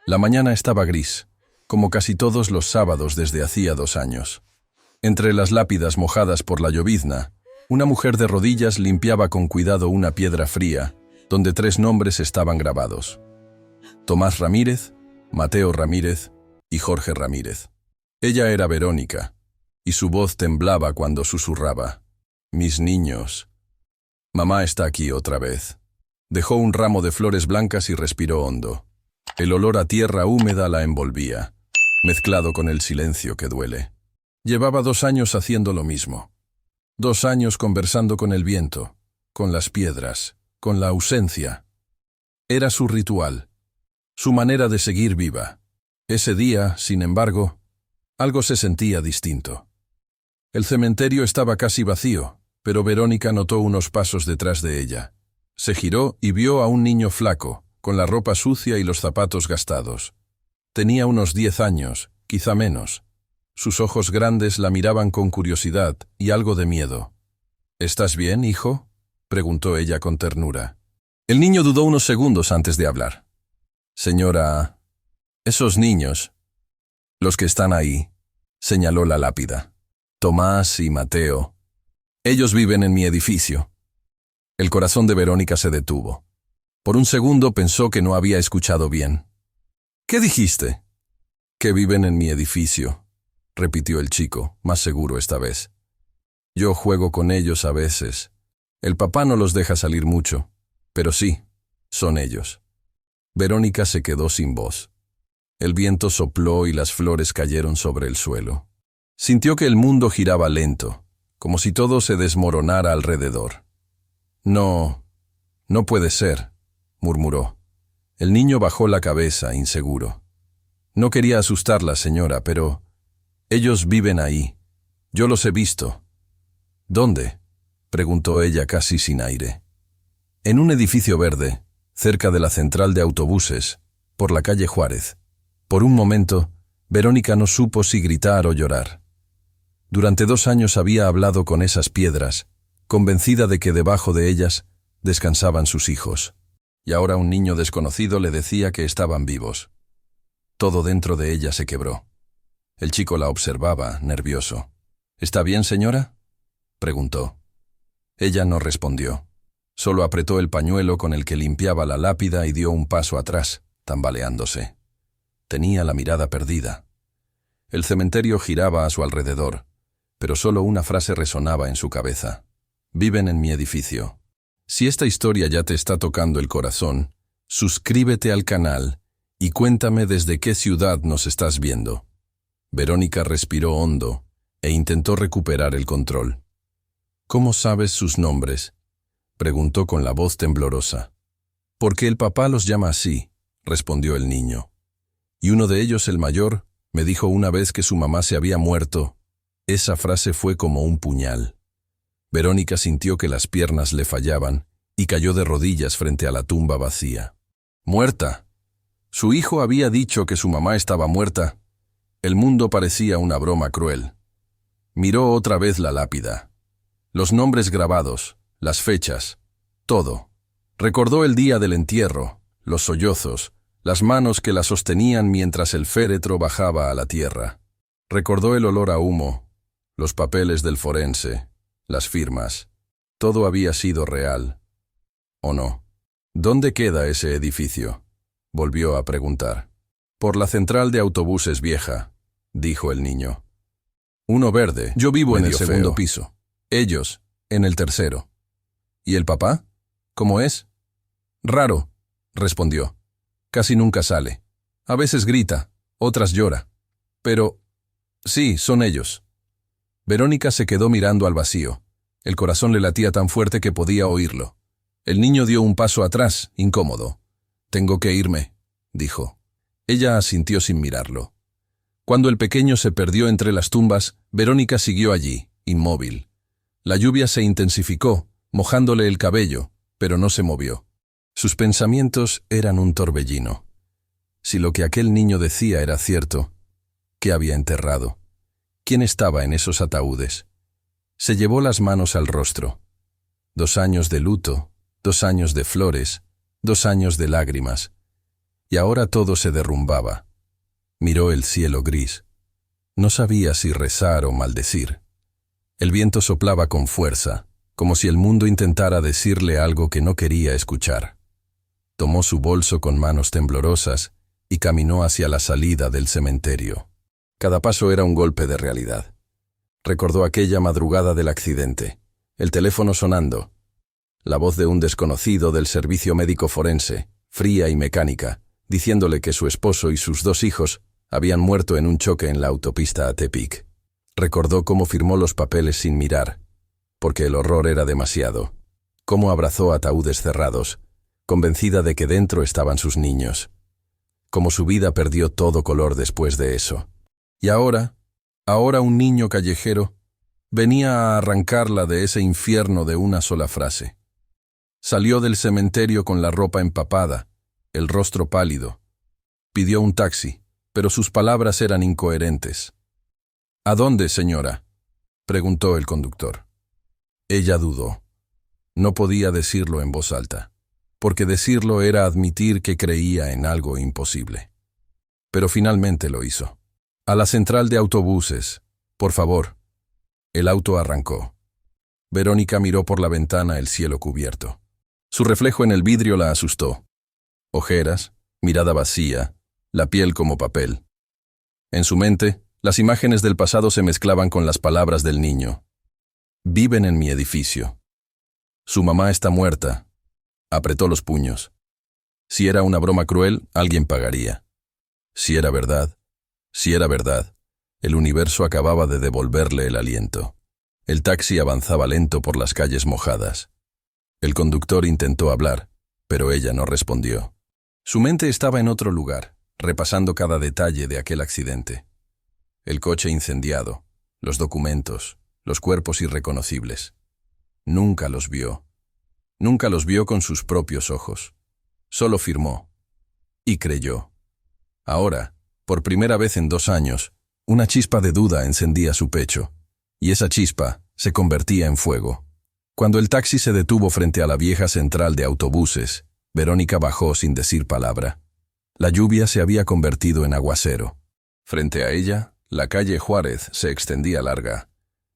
La mañana estaba gris, como casi todos los sábados desde hacía 2 años. Entre las lápidas mojadas por la llovizna, una mujer de rodillas limpiaba con cuidado una piedra fría, donde 3 nombres estaban grabados: Tomás Ramírez, Mateo Ramírez y Jorge Ramírez. Ella era Verónica, y su voz temblaba cuando susurraba: «Mis niños». «Mamá está aquí otra vez». Dejó un ramo de flores blancas y respiró hondo. El olor a tierra húmeda la envolvía, mezclado con el silencio que duele. Llevaba 2 años haciendo lo mismo. 2 años conversando con el viento, con las piedras, con la ausencia. Era su ritual, su manera de seguir viva. Ese día, sin embargo, algo se sentía distinto. El cementerio estaba casi vacío, pero Verónica notó unos pasos detrás de ella. Se giró y vio a un niño flaco, con la ropa sucia y los zapatos gastados. Tenía unos 10 años, quizá menos. Sus ojos grandes la miraban con curiosidad y algo de miedo. «¿Estás bien, hijo?», preguntó ella con ternura. El niño dudó unos segundos antes de hablar. «Señora, esos niños, los que están ahí», señaló la lápida. «Tomás y Mateo. Ellos viven en mi edificio». El corazón de Verónica se detuvo. Por un segundo pensó que no había escuchado bien. «¿Qué dijiste?» «Que viven en mi edificio», repitió el chico, más seguro esta vez. «Yo juego con ellos a veces. El papá no los deja salir mucho, pero sí, son ellos». Verónica se quedó sin voz. El viento sopló y las flores cayeron sobre el suelo. Sintió que el mundo giraba lento, como si todo se desmoronara alrededor. «No puede ser», murmuró. El niño bajó la cabeza, inseguro. «No quería asustarla, señora, pero ellos viven ahí. Yo los he visto». «¿Dónde?», preguntó ella casi sin aire. «En un edificio verde, cerca de la central de autobuses, por la calle Juárez». Por un momento, Verónica no supo si gritar o llorar. Durante 2 años había hablado con esas piedras, convencida de que debajo de ellas descansaban sus hijos. Y ahora un niño desconocido le decía que estaban vivos. Todo dentro de ella se quebró. El chico la observaba, nervioso. «¿Está bien, señora?», preguntó. Ella no respondió. Solo apretó el pañuelo con el que limpiaba la lápida y dio un paso atrás, tambaleándose. Tenía la mirada perdida. El cementerio giraba a su alrededor, pero solo una frase resonaba en su cabeza: «Viven en mi edificio». Si esta historia ya te está tocando el corazón, suscríbete al canal y cuéntame desde qué ciudad nos estás viendo. Verónica respiró hondo e intentó recuperar el control. «¿Cómo sabes sus nombres?», preguntó con la voz temblorosa. «Porque el papá los llama así», respondió el niño. «Y uno de ellos, el mayor, me dijo una vez que su mamá se había muerto». Esa frase fue como un puñal. Verónica sintió que las piernas le fallaban y cayó de rodillas frente a la tumba vacía. «¿Muerta?». Su hijo había dicho que su mamá estaba muerta. El mundo parecía una broma cruel. Miró otra vez la lápida. Los nombres grabados, las fechas, todo. Recordó el día del entierro, los sollozos, las manos que la sostenían mientras el féretro bajaba a la tierra. Recordó el olor a humo, los papeles del forense, las firmas. Todo había sido real. ¿O no? «¿Dónde queda ese edificio?», volvió a preguntar. «Por la central de autobuses vieja», dijo el niño. «Uno verde. Yo vivo en el segundo piso. Ellos, en el tercero». «¿Y el papá? ¿Cómo es?». «Raro», respondió. «Casi nunca sale. A veces grita, otras llora. Pero sí, son ellos». Verónica se quedó mirando al vacío. El corazón le latía tan fuerte que podía oírlo. El niño dio un paso atrás, incómodo. «Tengo que irme», dijo. Ella asintió sin mirarlo. Cuando el pequeño se perdió entre las tumbas, Verónica siguió allí, inmóvil. La lluvia se intensificó, mojándole el cabello, pero no se movió. Sus pensamientos eran un torbellino. Si lo que aquel niño decía era cierto, ¿qué había enterrado? ¿Quién estaba en esos ataúdes? Se llevó las manos al rostro. 2 años de luto, 2 años de flores, 2 años de lágrimas. Y ahora todo se derrumbaba. Miró el cielo gris. No sabía si rezar o maldecir. El viento soplaba con fuerza, como si el mundo intentara decirle algo que no quería escuchar. Tomó su bolso con manos temblorosas y caminó hacia la salida del cementerio. Cada paso era un golpe de realidad. Recordó aquella madrugada del accidente, el teléfono sonando, la voz de un desconocido del servicio médico forense, fría y mecánica, diciéndole que su esposo y sus 2 hijos habían muerto en un choque en la autopista a Tepic. Recordó cómo firmó los papeles sin mirar, porque el horror era demasiado. Cómo abrazó ataúdes cerrados, convencida de que dentro estaban sus niños. Cómo su vida perdió todo color después de eso. Y ahora un niño callejero venía a arrancarla de ese infierno de una sola frase. Salió del cementerio con la ropa empapada, el rostro pálido. Pidió un taxi, pero sus palabras eran incoherentes. «¿A dónde, señora?», preguntó el conductor. Ella dudó. No podía decirlo en voz alta, porque decirlo era admitir que creía en algo imposible. Pero finalmente lo hizo. «A la central de autobuses, por favor». El auto arrancó. Verónica miró por la ventana el cielo cubierto. Su reflejo en el vidrio la asustó. Ojeras, mirada vacía, la piel como papel. En su mente, las imágenes del pasado se mezclaban con las palabras del niño. «Viven en mi edificio. Su mamá está muerta». Apretó los puños. Si era una broma cruel, alguien pagaría. Si era verdad, el universo acababa de devolverle el aliento. El taxi avanzaba lento por las calles mojadas. El conductor intentó hablar, pero ella no respondió. Su mente estaba en otro lugar, repasando cada detalle de aquel accidente. El coche incendiado, los documentos, los cuerpos irreconocibles. Nunca los vio. Nunca los vio con sus propios ojos. Solo firmó. Y creyó. Ahora, por primera vez en 2 años, una chispa de duda encendía su pecho, y esa chispa se convertía en fuego. Cuando el taxi se detuvo frente a la vieja central de autobuses, Verónica bajó sin decir palabra. La lluvia se había convertido en aguacero. Frente a ella, la calle Juárez se extendía larga,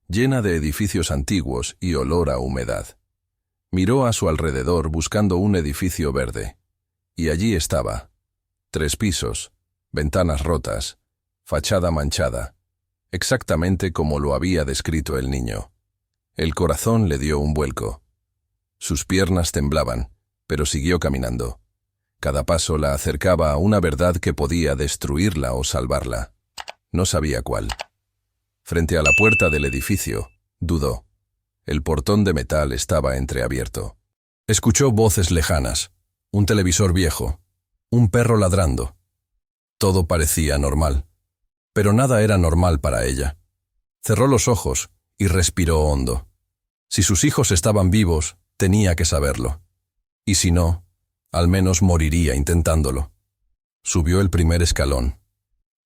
llena de edificios antiguos y olor a humedad. Miró a su alrededor buscando un edificio verde. Y allí estaba. 3 pisos, ventanas rotas, fachada manchada, exactamente como lo había descrito el niño. El corazón le dio un vuelco. Sus piernas temblaban, pero siguió caminando. Cada paso la acercaba a una verdad que podía destruirla o salvarla. No sabía cuál. Frente a la puerta del edificio, dudó. El portón de metal estaba entreabierto. Escuchó voces lejanas, un televisor viejo, un perro ladrando. Todo parecía normal, pero nada era normal para ella. Cerró los ojos y respiró hondo. Si sus hijos estaban vivos, tenía que saberlo. Y si no, al menos moriría intentándolo. Subió el primer escalón.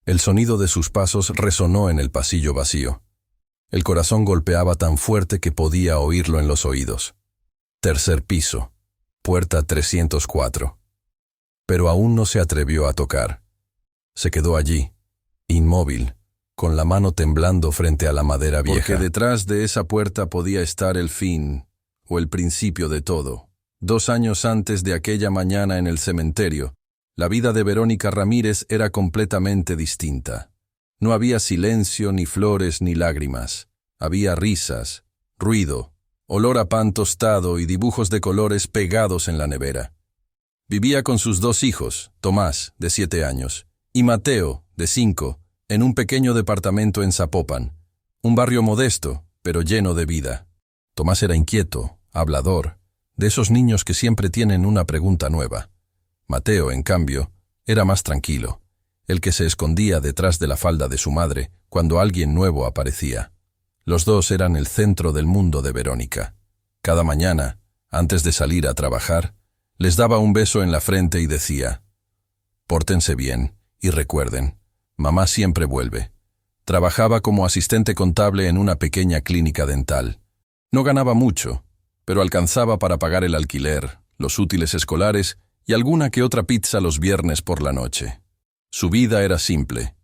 El sonido de sus pasos resonó en el pasillo vacío. El corazón golpeaba tan fuerte que podía oírlo en los oídos. 3er piso, puerta 304. Pero aún no se atrevió a tocar. Se quedó allí, inmóvil, con la mano temblando frente a la madera vieja. Porque detrás de esa puerta podía estar el fin, o el principio de todo. 2 años antes de aquella mañana en el cementerio, la vida de Verónica Ramírez era completamente distinta. No había silencio, ni flores, ni lágrimas. Había risas, ruido, olor a pan tostado y dibujos de colores pegados en la nevera. Vivía con sus 2 hijos, Tomás, de 7 años, y Mateo, de 5, en un pequeño departamento en Zapopan, un barrio modesto, pero lleno de vida. Tomás era inquieto, hablador, de esos niños que siempre tienen una pregunta nueva. Mateo, en cambio, era más tranquilo, el que se escondía detrás de la falda de su madre cuando alguien nuevo aparecía. Los 2 eran el centro del mundo de Verónica. Cada mañana, antes de salir a trabajar, les daba un beso en la frente y decía: «Pórtense bien y recuerden, mamá siempre vuelve». Trabajaba como asistente contable en una pequeña clínica dental. No ganaba mucho, pero alcanzaba para pagar el alquiler, los útiles escolares y alguna que otra pizza los viernes por la noche. Su vida era simple,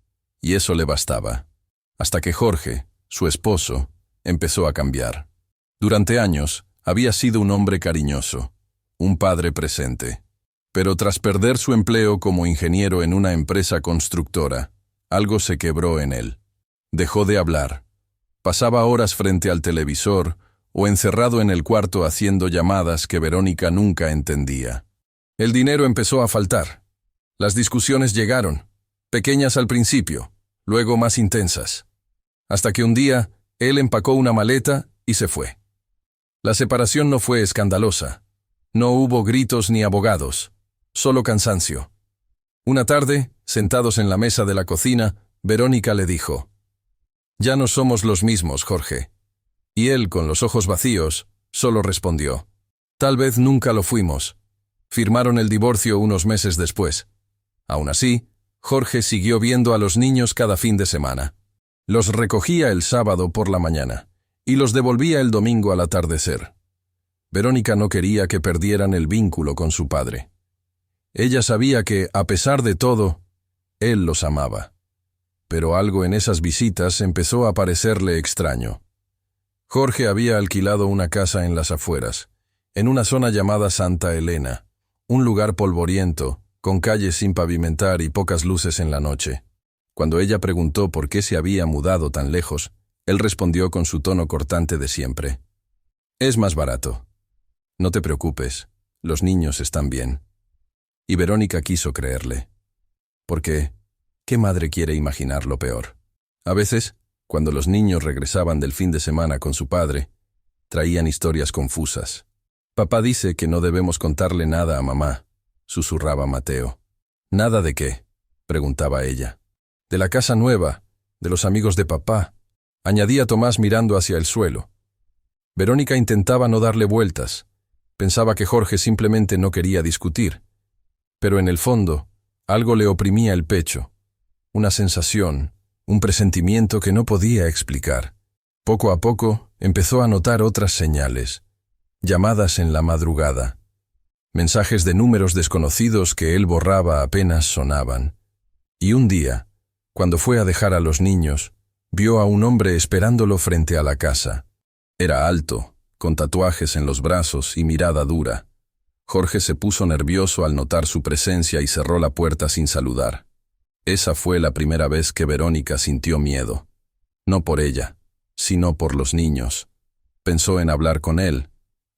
y eso le bastaba. Hasta que Jorge, su esposo, empezó a cambiar. Durante años, había sido un hombre cariñoso, un padre presente. Pero tras perder su empleo como ingeniero en una empresa constructora, algo se quebró en él. Dejó de hablar. Pasaba horas frente al televisor o encerrado en el cuarto haciendo llamadas que Verónica nunca entendía. El dinero empezó a faltar. Las discusiones llegaron, pequeñas al principio, luego más intensas. Hasta que un día, él empacó una maleta y se fue. La separación no fue escandalosa. No hubo gritos ni abogados, solo cansancio. Una tarde, sentados en la mesa de la cocina, Verónica le dijo: «Ya no somos los mismos, Jorge». Y él, con los ojos vacíos, solo respondió: «Tal vez nunca lo fuimos». Firmaron el divorcio unos meses después. Aún así, Jorge siguió viendo a los niños cada fin de semana. Los recogía el sábado por la mañana y los devolvía el domingo al atardecer. Verónica no quería que perdieran el vínculo con su padre. Ella sabía que, a pesar de todo, él los amaba. Pero algo en esas visitas empezó a parecerle extraño. Jorge había alquilado una casa en las afueras, en una zona llamada Santa Elena, un lugar polvoriento, con calles sin pavimentar y pocas luces en la noche. Cuando ella preguntó por qué se había mudado tan lejos, él respondió con su tono cortante de siempre: «Es más barato. No te preocupes, los niños están bien». Y Verónica quiso creerle. Porque, ¿qué madre quiere imaginar lo peor? A veces, cuando los niños regresaban del fin de semana con su padre, traían historias confusas. «Papá dice que no debemos contarle nada a mamá», susurraba Mateo. «¿Nada de qué?», preguntaba ella. «De la casa nueva, de los amigos de papá», añadía Tomás mirando hacia el suelo. Verónica intentaba no darle vueltas. Pensaba que Jorge simplemente no quería discutir. Pero en el fondo, algo le oprimía el pecho. Una sensación, un presentimiento que no podía explicar. Poco a poco, empezó a notar otras señales. Llamadas en la madrugada. Mensajes de números desconocidos que él borraba apenas sonaban. Y un día, cuando fue a dejar a los niños, vio a un hombre esperándolo frente a la casa. Era alto, con tatuajes en los brazos y mirada dura. Jorge se puso nervioso al notar su presencia y cerró la puerta sin saludar. Esa fue la primera vez que Verónica sintió miedo. No por ella, sino por los niños. Pensó en hablar con él,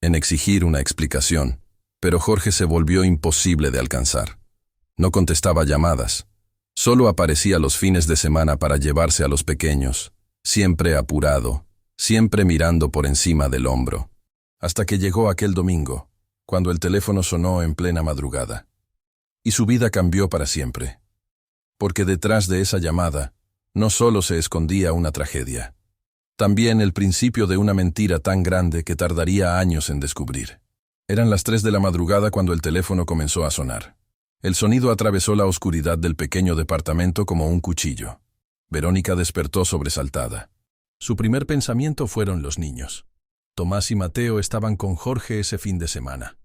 en exigir una explicación, pero Jorge se volvió imposible de alcanzar. No contestaba llamadas. Solo aparecía los fines de semana para llevarse a los pequeños, siempre apurado, siempre mirando por encima del hombro. Hasta que llegó aquel domingo, cuando el teléfono sonó en plena madrugada. Y su vida cambió para siempre. Porque detrás de esa llamada, no solo se escondía una tragedia, también el principio de una mentira tan grande que tardaría años en descubrir. Eran las 3 de la madrugada cuando el teléfono comenzó a sonar. El sonido atravesó la oscuridad del pequeño departamento como un cuchillo. Verónica despertó sobresaltada. Su primer pensamiento fueron los niños. Tomás y Mateo estaban con Jorge ese fin de semana.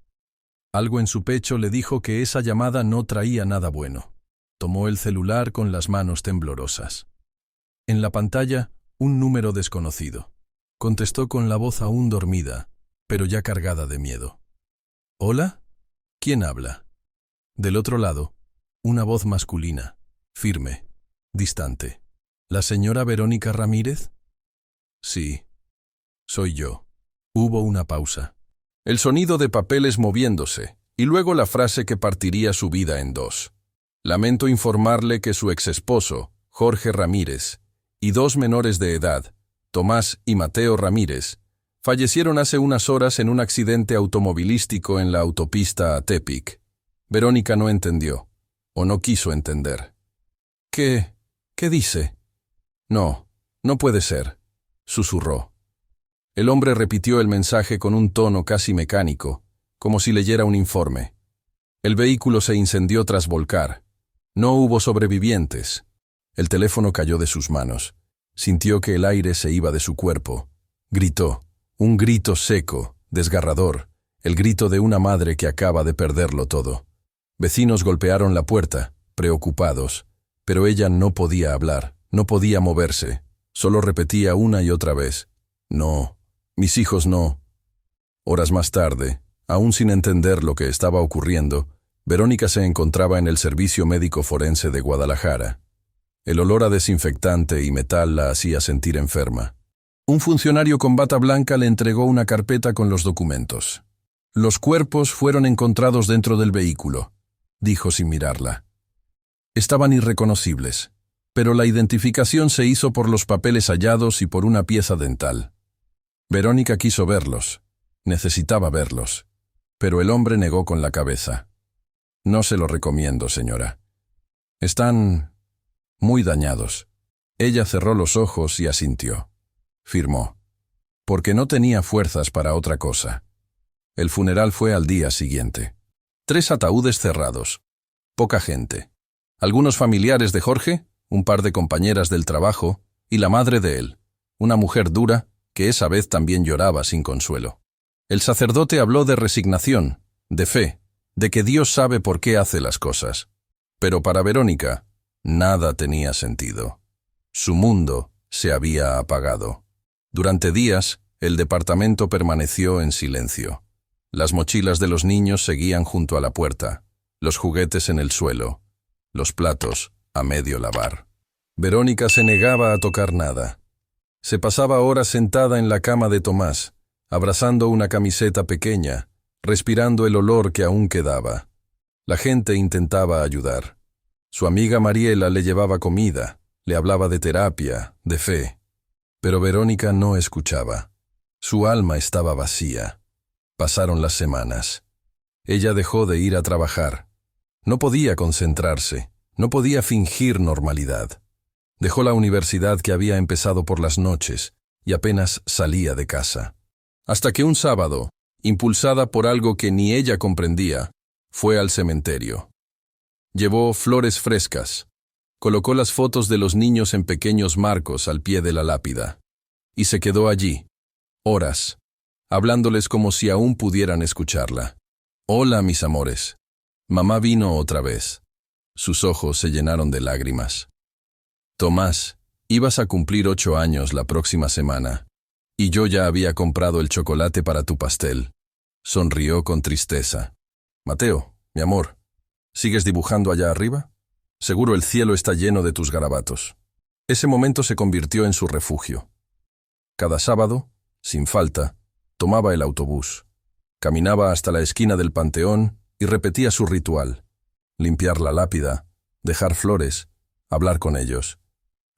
Algo en su pecho le dijo que esa llamada no traía nada bueno. Tomó el celular con las manos temblorosas. En la pantalla, un número desconocido. Contestó con la voz aún dormida, pero ya cargada de miedo. ¿Hola? ¿Quién habla? Del otro lado, una voz masculina, firme, distante. ¿La señora Verónica Ramírez? Sí, soy yo. Hubo una pausa. El sonido de papeles moviéndose, y luego la frase que partiría su vida en dos. Lamento informarle que su exesposo, Jorge Ramírez, y 2 menores de edad, Tomás y Mateo Ramírez, fallecieron hace unas horas en un accidente automovilístico en la autopista a Tepic. Verónica no entendió, o no quiso entender. ¿Qué dice? No puede ser, susurró. El hombre repitió el mensaje con un tono casi mecánico, como si leyera un informe. El vehículo se incendió tras volcar. No hubo sobrevivientes. El teléfono cayó de sus manos. Sintió que el aire se iba de su cuerpo. Gritó, un grito seco, desgarrador, el grito de una madre que acaba de perderlo todo. Vecinos golpearon la puerta, preocupados, pero ella no podía hablar, no podía moverse, solo repetía una y otra vez: «No, mis hijos no». Horas más tarde, aún sin entender lo que estaba ocurriendo, Verónica se encontraba en el Servicio Médico Forense de Guadalajara. El olor a desinfectante y metal la hacía sentir enferma. Un funcionario con bata blanca le entregó una carpeta con los documentos. «Los cuerpos fueron encontrados dentro del vehículo», dijo sin mirarla. Estaban irreconocibles, pero la identificación se hizo por los papeles hallados y por una pieza dental. Verónica quiso verlos, necesitaba verlos, pero el hombre negó con la cabeza. «No se lo recomiendo, señora. Están muy dañados». Ella cerró los ojos y asintió. Firmó, porque no tenía fuerzas para otra cosa. El funeral fue al día siguiente. 3 ataúdes cerrados. Poca gente. Algunos familiares de Jorge, un par de compañeras del trabajo y la madre de él, una mujer dura que esa vez también lloraba sin consuelo. El sacerdote habló de resignación, de fe, de que Dios sabe por qué hace las cosas. Pero para Verónica, nada tenía sentido. Su mundo se había apagado. Durante días, el departamento permaneció en silencio. Las mochilas de los niños seguían junto a la puerta, los juguetes en el suelo, los platos a medio lavar. Verónica se negaba a tocar nada. Se pasaba horas sentada en la cama de Tomás, abrazando una camiseta pequeña, respirando el olor que aún quedaba. La gente intentaba ayudar. Su amiga Mariela le llevaba comida, le hablaba de terapia, de fe. Pero Verónica no escuchaba. Su alma estaba vacía. Pasaron las semanas. Ella dejó de ir a trabajar. No podía concentrarse, no podía fingir normalidad. Dejó la universidad que había empezado por las noches y apenas salía de casa. Hasta que un sábado, impulsada por algo que ni ella comprendía, fue al cementerio. Llevó flores frescas, colocó las fotos de los niños en pequeños marcos al pie de la lápida, y se quedó allí, horas, hablándoles como si aún pudieran escucharla. «Hola, mis amores. Mamá vino otra vez». Sus ojos se llenaron de lágrimas. «Tomás, ibas a cumplir 8 años la próxima semana, y yo ya había comprado el chocolate para tu pastel». Sonrió con tristeza. «Mateo, mi amor, ¿sigues dibujando allá arriba? Seguro el cielo está lleno de tus garabatos». Ese momento se convirtió en su refugio. Cada sábado, sin falta, tomaba el autobús. Caminaba hasta la esquina del panteón y repetía su ritual: limpiar la lápida, dejar flores, hablar con ellos.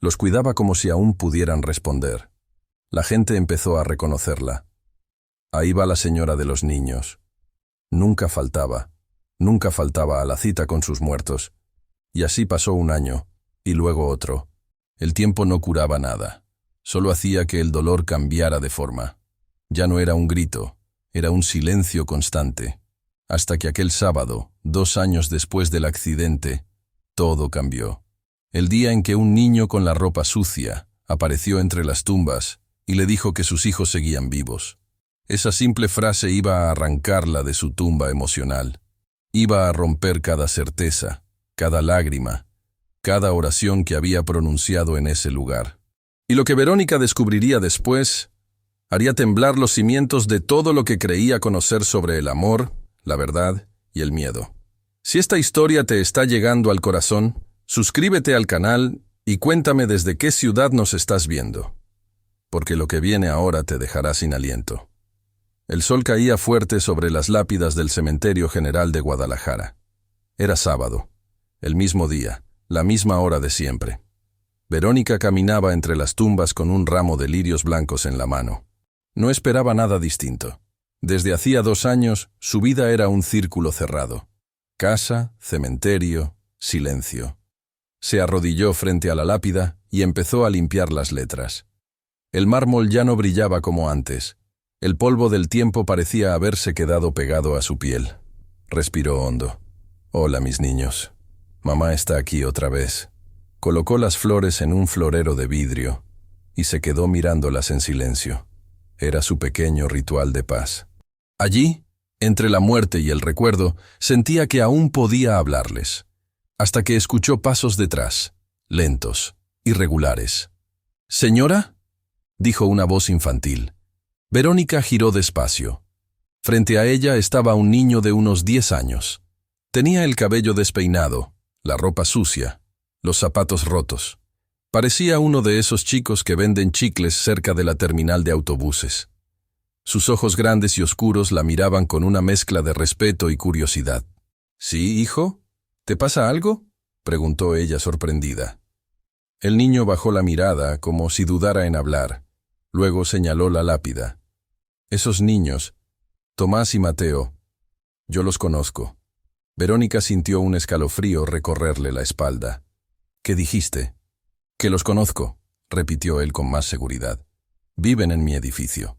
Los cuidaba como si aún pudieran responder. La gente empezó a reconocerla. Ahí va la señora de los niños. Nunca faltaba a la cita con sus muertos. Y así pasó un año, y luego otro. El tiempo no curaba nada, solo hacía que el dolor cambiara de forma. Ya no era un grito, era un silencio constante. Hasta que aquel sábado, 2 años después del accidente, todo cambió. El día en que un niño con la ropa sucia apareció entre las tumbas y le dijo que sus hijos seguían vivos. Esa simple frase iba a arrancarla de su tumba emocional. Iba a romper cada certeza, cada lágrima, cada oración que había pronunciado en ese lugar. Y lo que Verónica descubriría después haría temblar los cimientos de todo lo que creía conocer sobre el amor, la verdad y el miedo. Si esta historia te está llegando al corazón, suscríbete al canal y cuéntame desde qué ciudad nos estás viendo, porque lo que viene ahora te dejará sin aliento. El sol caía fuerte sobre las lápidas del Cementerio General de Guadalajara. Era sábado, el mismo día, la misma hora de siempre. Verónica caminaba entre las tumbas con un ramo de lirios blancos en la mano. No esperaba nada distinto. Desde hacía 2 años, su vida era un círculo cerrado. Casa, cementerio, silencio. Se arrodilló frente a la lápida y empezó a limpiar las letras. El mármol ya no brillaba como antes. El polvo del tiempo parecía haberse quedado pegado a su piel. Respiró hondo. «Hola, mis niños. Mamá está aquí otra vez». Colocó las flores en un florero de vidrio y se quedó mirándolas en silencio. Era su pequeño ritual de paz. Allí, Entre la muerte y el recuerdo, sentía que aún podía hablarles, hasta que escuchó pasos detrás, lentos, irregulares. «¿Señora?», dijo una voz infantil. Verónica giró despacio. Frente a ella estaba un niño de unos 10 años. Tenía el cabello despeinado, la ropa sucia, los zapatos rotos. Parecía uno de esos chicos que venden chicles cerca de la terminal de autobuses. Sus ojos grandes y oscuros la miraban con una mezcla de respeto y curiosidad. «¿Sí, hijo? ¿Te pasa algo?», preguntó ella sorprendida. El niño bajó la mirada como si dudara en hablar. Luego señaló la lápida. «Esos niños, Tomás y Mateo, yo los conozco». Verónica sintió un escalofrío recorrerle la espalda. «¿Qué dijiste?». «Que los conozco», repitió él con más seguridad. «Viven en mi edificio».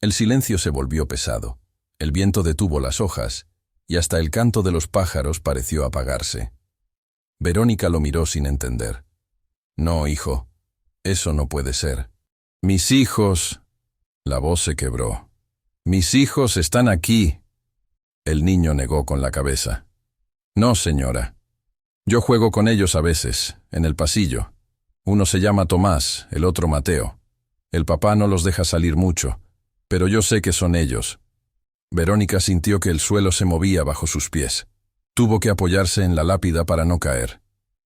El silencio se volvió pesado. El viento detuvo las hojas, y hasta el canto de los pájaros pareció apagarse. Verónica lo miró sin entender. «No, hijo, eso no puede ser». «Mis hijos...». La voz se quebró. «Mis hijos están aquí». El niño negó con la cabeza. «No, señora. Yo juego con ellos a veces, en el pasillo. Uno se llama Tomás, el otro Mateo. El papá no los deja salir mucho, pero yo sé que son ellos». Verónica sintió que el suelo se movía bajo sus pies. Tuvo que apoyarse en la lápida para no caer.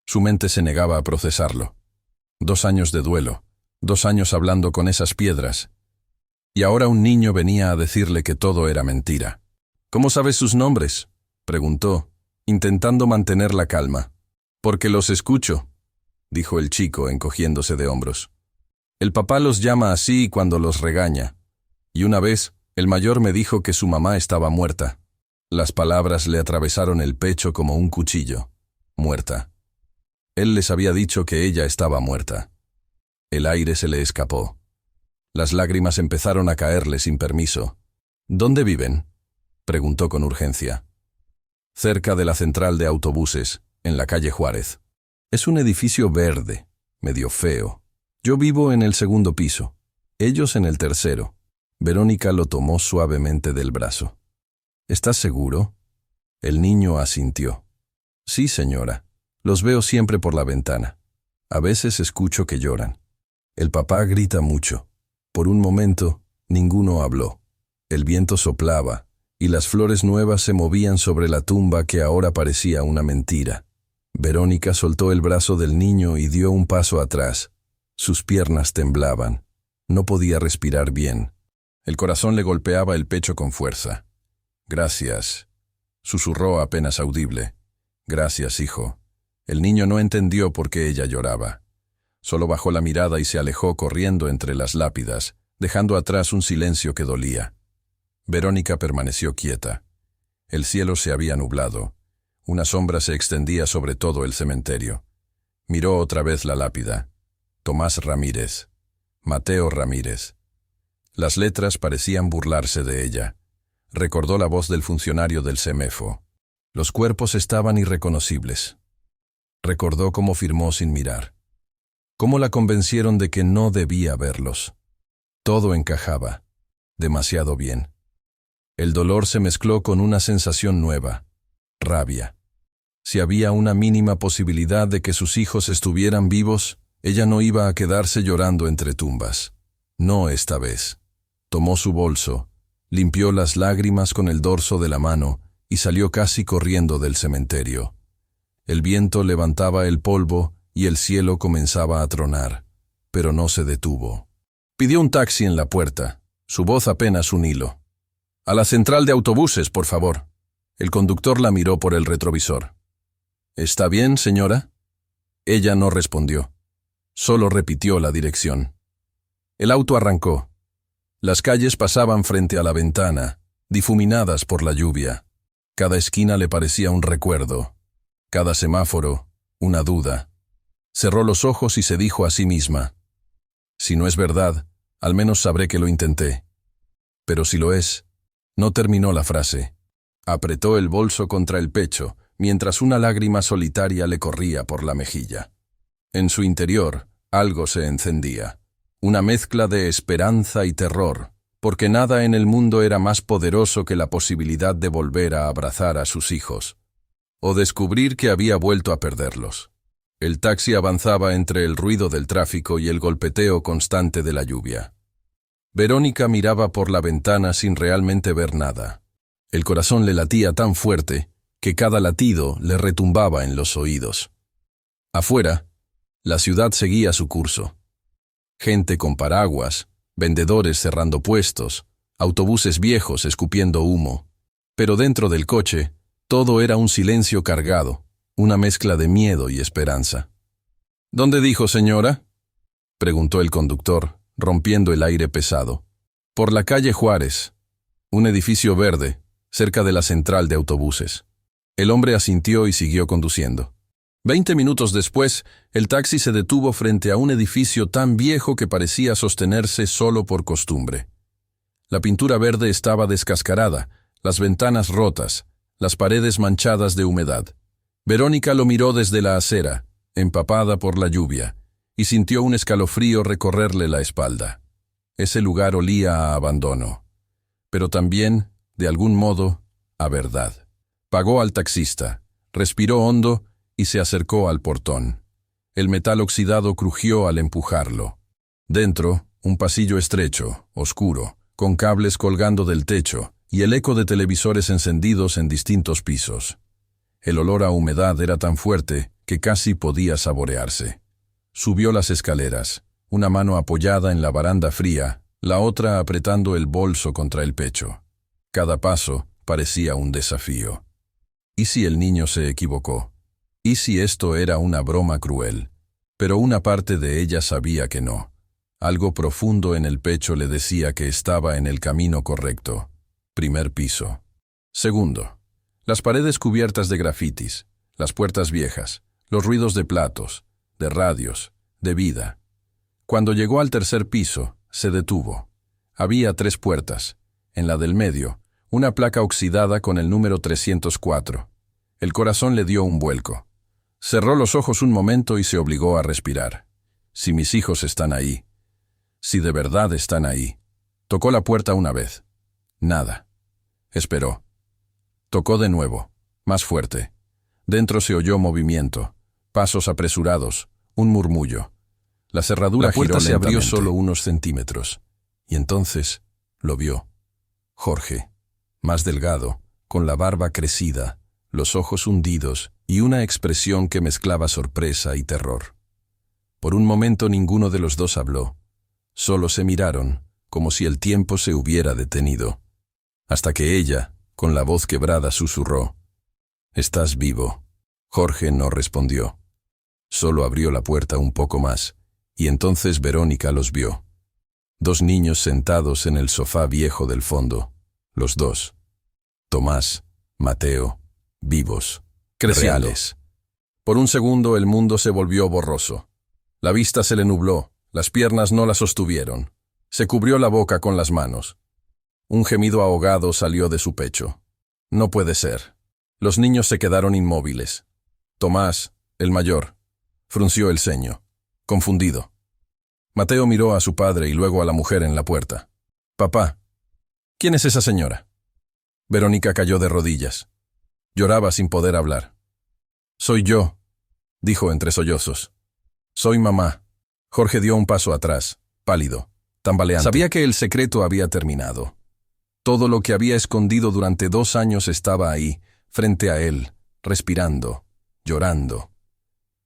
Su mente se negaba a procesarlo. 2 años de duelo, 2 años hablando con esas piedras. Y ahora un niño venía a decirle que todo era mentira. «¿Cómo sabes sus nombres?», preguntó, intentando mantener la calma. «Porque los escucho», dijo el chico encogiéndose de hombros. «El papá los llama así cuando los regaña. Y una vez, el mayor me dijo que su mamá estaba muerta». Las palabras le atravesaron el pecho como un cuchillo. Muerta. Él les había dicho que ella estaba muerta. El aire se le escapó. Las lágrimas empezaron a caerle sin permiso. «¿Dónde viven?», preguntó con urgencia. «Cerca de la central de autobuses, en la calle Juárez. Es un edificio verde, medio feo. Yo vivo en el 2.º piso, ellos en el 3.º». Verónica lo tomó suavemente del brazo. «¿Estás seguro?». El niño asintió. «Sí, señora. Los veo siempre por la ventana. A veces escucho que lloran. El papá grita mucho». Por un momento, ninguno habló. El viento soplaba, y las flores nuevas se movían sobre la tumba que ahora parecía una mentira. Verónica soltó el brazo del niño y dio un paso atrás. Sus piernas temblaban. No podía respirar bien. El corazón le golpeaba el pecho con fuerza. «Gracias», susurró apenas audible. «Gracias, hijo». El niño no entendió por qué ella lloraba. Solo bajó la mirada y se alejó corriendo entre las lápidas, dejando atrás un silencio que dolía. Verónica permaneció quieta. El cielo se había nublado. Una sombra se extendía sobre todo el cementerio. Miró otra vez la lápida. Tomás Ramírez. Mateo Ramírez. Las letras parecían burlarse de ella. Recordó la voz del funcionario del CEMEFO. Los cuerpos estaban irreconocibles. Recordó cómo firmó sin mirar. Cómo la convencieron de que no debía verlos. Todo encajaba. Demasiado bien. El dolor se mezcló con una sensación nueva. Rabia. Si había una mínima posibilidad de que sus hijos estuvieran vivos, ella no iba a quedarse llorando entre tumbas. No esta vez. Tomó su bolso, limpió las lágrimas con el dorso de la mano y salió casi corriendo del cementerio. El viento levantaba el polvo y el cielo comenzaba a tronar, pero no se detuvo. Pidió un taxi en la puerta, su voz apenas un hilo. «A la central de autobuses, por favor». El conductor la miró por el retrovisor. «¿Está bien, señora?». Ella no respondió. Solo repitió la dirección. El auto arrancó. Las calles pasaban frente a la ventana, difuminadas por la lluvia. Cada esquina le parecía un recuerdo. Cada semáforo, una duda. Cerró los ojos y se dijo a sí misma: «Si no es verdad, al menos sabré que lo intenté». Pero si lo es, no terminó la frase. Apretó el bolso contra el pecho, mientras una lágrima solitaria le corría por la mejilla. En su interior, algo se encendía. Una mezcla de esperanza y terror, porque nada en el mundo era más poderoso que la posibilidad de volver a abrazar a sus hijos, o descubrir que había vuelto a perderlos. El taxi avanzaba entre el ruido del tráfico y el golpeteo constante de la lluvia. Verónica miraba por la ventana sin realmente ver nada. El corazón le latía tan fuerte que cada latido le retumbaba en los oídos. Afuera, la ciudad seguía su curso. Gente con paraguas, vendedores cerrando puestos, autobuses viejos escupiendo humo. Pero dentro del coche, todo era un silencio cargado, una mezcla de miedo y esperanza. ¿Dónde dijo, señora?, preguntó el conductor, rompiendo el aire pesado. Por la calle Juárez, un edificio verde, cerca de la central de autobuses. El hombre asintió y siguió conduciendo. 20 minutos después, el taxi se detuvo frente a un edificio tan viejo que parecía sostenerse solo por costumbre. La pintura verde estaba descascarada, las ventanas rotas, las paredes manchadas de humedad. Verónica lo miró desde la acera, empapada por la lluvia, y sintió un escalofrío recorrerle la espalda. Ese lugar olía a abandono, pero también, de algún modo, a verdad. Pagó al taxista, respiró hondo y se acercó al portón. El metal oxidado crujió al empujarlo. Dentro, un pasillo estrecho, oscuro, con cables colgando del techo y el eco de televisores encendidos en distintos pisos. El olor a humedad era tan fuerte que casi podía saborearse. Subió las escaleras, una mano apoyada en la baranda fría, la otra apretando el bolso contra el pecho. Cada paso parecía un desafío. ¿Y si el niño se equivocó? ¿Y si esto era una broma cruel? Pero una parte de ella sabía que no. Algo profundo en el pecho le decía que estaba en el camino correcto. Primer piso. Segundo. Las paredes cubiertas de grafitis, las puertas viejas, los ruidos de platos, de radios, de vida. Cuando llegó al tercer piso, se detuvo. Había 3 puertas. En la del medio, una placa oxidada con el número 304. El corazón le dio un vuelco. Cerró los ojos un momento y se obligó a respirar. Si mis hijos están ahí. Si de verdad están ahí. Tocó la puerta una vez. Nada. Esperó. Tocó de nuevo, más fuerte. Dentro se oyó movimiento, pasos apresurados, un murmullo. La cerradura giró se abrió solo unos centímetros. Y entonces lo vio. Jorge, más delgado, con la barba crecida, los ojos hundidos y una expresión que mezclaba sorpresa y terror. Por un momento ninguno de los dos habló. Solo se miraron, como si el tiempo se hubiera detenido. Hasta que ella, con la voz quebrada, susurró: «¿Estás vivo?». Jorge no respondió. Solo abrió la puerta un poco más, y entonces Verónica los vio. 2 niños sentados en el sofá viejo del fondo. Los 2. Tomás, Mateo, vivos, creciendo. Reales. Por un segundo el mundo se volvió borroso. La vista se le nubló, las piernas no la sostuvieron. Se cubrió la boca con las manos. Un gemido ahogado salió de su pecho. No puede ser. Los niños se quedaron inmóviles. Tomás, el mayor, frunció el ceño, confundido. Mateo miró a su padre y luego a la mujer en la puerta. «Papá, ¿quién es esa señora?». Verónica cayó de rodillas. Lloraba sin poder hablar. «Soy yo», dijo entre sollozos. «Soy mamá». Jorge dio un paso atrás, pálido, tambaleante. Sabía que el secreto había terminado. Todo lo que había escondido durante 2 años estaba ahí, frente a él, respirando, llorando.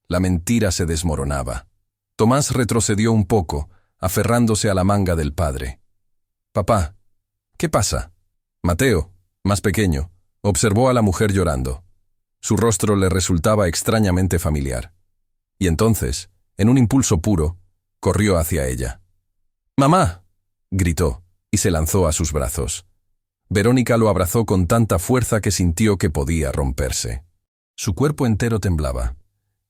La mentira se desmoronaba. Tomás retrocedió un poco, aferrándose a la manga del padre. «Papá, ¿qué pasa?». Mateo, más pequeño, observó a la mujer llorando. Su rostro le resultaba extrañamente familiar. Y entonces, en un impulso puro, corrió hacia ella. «¡Mamá!», gritó, y se lanzó a sus brazos. Verónica lo abrazó con tanta fuerza que sintió que podía romperse. Su cuerpo entero temblaba.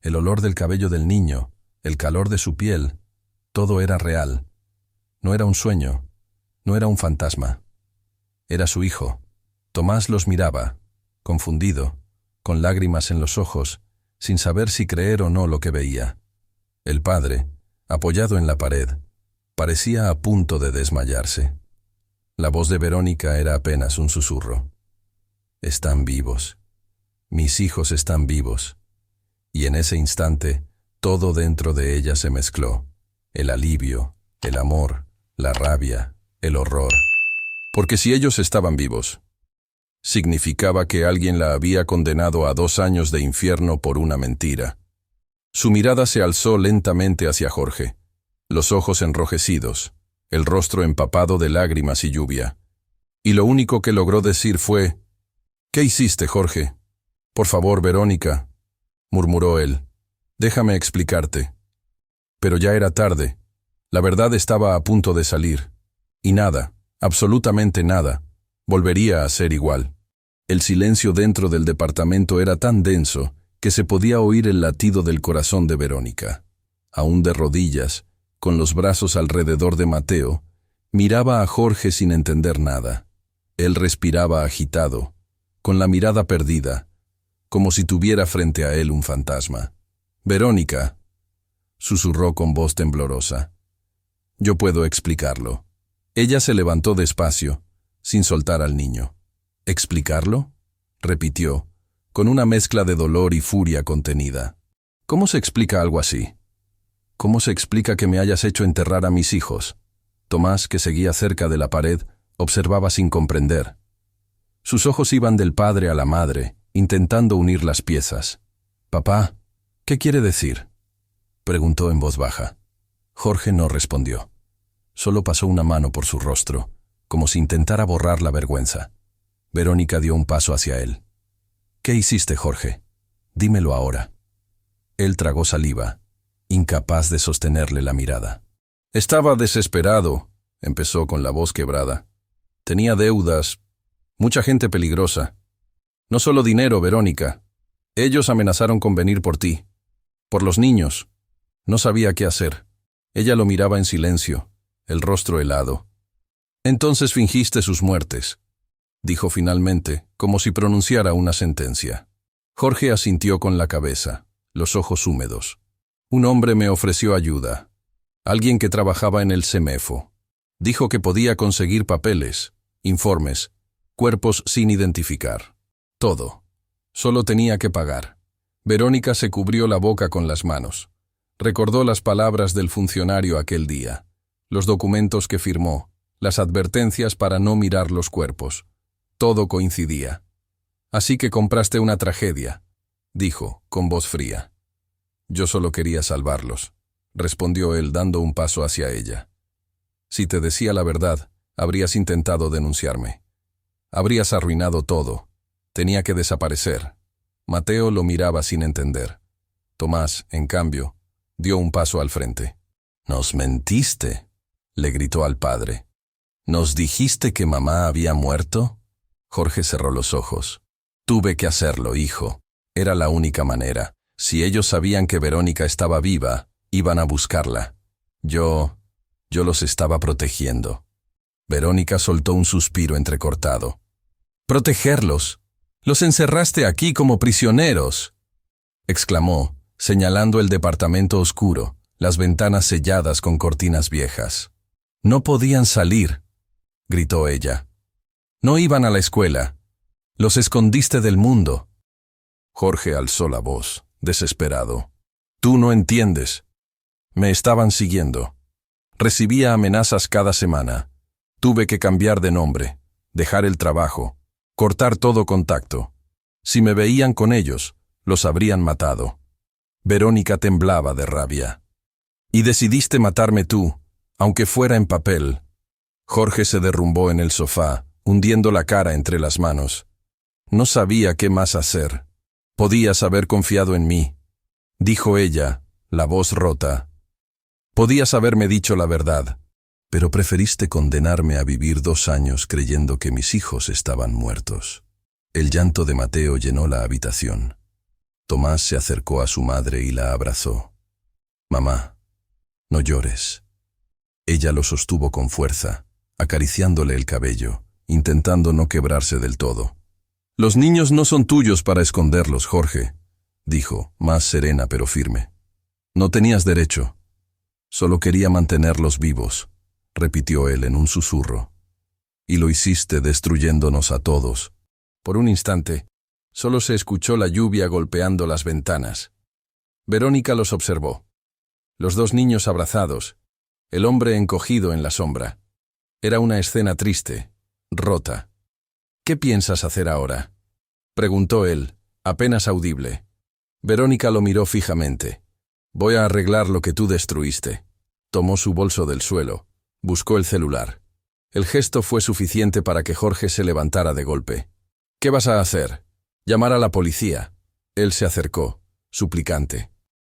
El olor del cabello del niño, el calor de su piel, todo era real. No era un sueño, no era un fantasma. Era su hijo. Tomás los miraba, confundido, con lágrimas en los ojos, sin saber si creer o no lo que veía. El padre, apoyado en la pared, parecía a punto de desmayarse. La voz de Verónica era apenas un susurro. Están vivos. Mis hijos están vivos. Y en ese instante, todo dentro de ella se mezcló. El alivio, el amor, la rabia, el horror. Porque si ellos estaban vivos, significaba que alguien la había condenado a 2 años de infierno por una mentira. Su mirada se alzó lentamente hacia Jorge, los ojos enrojecidos, el rostro empapado de lágrimas y lluvia. Y lo único que logró decir fue: «¿Qué hiciste, Jorge?» «Por favor, Verónica», murmuró él, «déjame explicarte». Pero ya era tarde. La verdad estaba a punto de salir. Y nada, absolutamente nada, volvería a ser igual. El silencio dentro del departamento era tan denso que se podía oír el latido del corazón de Verónica. Aún de rodillas, con los brazos alrededor de Mateo, miraba a Jorge sin entender nada. Él respiraba agitado, con la mirada perdida, como si tuviera frente a él un fantasma. «Verónica», susurró con voz temblorosa. «Yo puedo explicarlo». Ella se levantó despacio, sin soltar al niño. «¿Explicarlo?», repitió, con una mezcla de dolor y furia contenida. «¿Cómo se explica algo así? ¿Cómo se explica que me hayas hecho enterrar a mis hijos?». Tomás, que seguía cerca de la pared, observaba sin comprender. Sus ojos iban del padre a la madre, intentando unir las piezas. «Papá, ¿qué quiere decir?», preguntó en voz baja. Jorge no respondió. Solo pasó una mano por su rostro, como si intentara borrar la vergüenza. Verónica dio un paso hacia él. «¿Qué hiciste, Jorge? Dímelo ahora». Él tragó saliva, incapaz de sostenerle la mirada. «Estaba desesperado», empezó con la voz quebrada. «Tenía deudas, mucha gente peligrosa. No solo dinero, Verónica. Ellos amenazaron con venir por ti. Por los niños. No sabía qué hacer». Ella lo miraba en silencio, el rostro helado. «Entonces fingiste sus muertes», dijo finalmente, como si pronunciara una sentencia. Jorge asintió con la cabeza, los ojos húmedos. «Un hombre me ofreció ayuda. Alguien que trabajaba en el CEMEFO. Dijo que podía conseguir papeles, informes, cuerpos sin identificar. Todo. Solo tenía que pagar». Verónica se cubrió la boca con las manos. Recordó las palabras del funcionario aquel día, los documentos que firmó, las advertencias para no mirar los cuerpos. Todo coincidía. «Así que compraste una tragedia», dijo, con voz fría. «Yo solo quería salvarlos», respondió él dando un paso hacia ella. «Si te decía la verdad, habrías intentado denunciarme. Habrías arruinado todo. Tenía que desaparecer». Mateo lo miraba sin entender. Tomás, en cambio, dio un paso al frente. «Nos mentiste», le gritó al padre. «¿Nos dijiste que mamá había muerto?». Jorge cerró los ojos. «Tuve que hacerlo, hijo. Era la única manera. Si ellos sabían que Verónica estaba viva, iban a buscarla. Yo los estaba protegiendo». Verónica soltó un suspiro entrecortado. «¿Protegerlos? Los encerraste aquí como prisioneros», exclamó, señalando el departamento oscuro, las ventanas selladas con cortinas viejas. «No podían salir», gritó ella. «No iban a la escuela. Los escondiste del mundo». Jorge alzó la voz, desesperado. «Tú no entiendes. Me estaban siguiendo. Recibía amenazas cada semana. Tuve que cambiar de nombre, dejar el trabajo, cortar todo contacto. Si me veían con ellos, los habrían matado». Verónica temblaba de rabia. «Y decidiste matarme tú, aunque fuera en papel». Jorge se derrumbó en el sofá, hundiendo la cara entre las manos. No sabía qué más hacer. «Podías haber confiado en mí», dijo ella, la voz rota. «Podías haberme dicho la verdad, pero preferiste condenarme a vivir 2 años creyendo que mis hijos estaban muertos». El llanto de Mateo llenó la habitación. Tomás se acercó a su madre y la abrazó. «Mamá, no llores». Ella lo sostuvo con fuerza, acariciándole el cabello, intentando no quebrarse del todo. «Los niños no son tuyos para esconderlos, Jorge», dijo, más serena pero firme. «No tenías derecho. Solo quería mantenerlos vivos», repitió él en un susurro. Y lo hiciste destruyéndonos a todos. Por un instante, solo se escuchó la lluvia golpeando las ventanas. Verónica los observó. Los dos niños abrazados, el hombre encogido en la sombra. Era una escena triste, rota. «¿Qué piensas hacer ahora?», preguntó él, apenas audible. Verónica lo miró fijamente. «Voy a arreglar lo que tú destruiste». Tomó su bolso del suelo, buscó el celular. El gesto fue suficiente para que Jorge se levantara de golpe. «¿Qué vas a hacer?». «Llamar a la policía». Él se acercó, suplicante.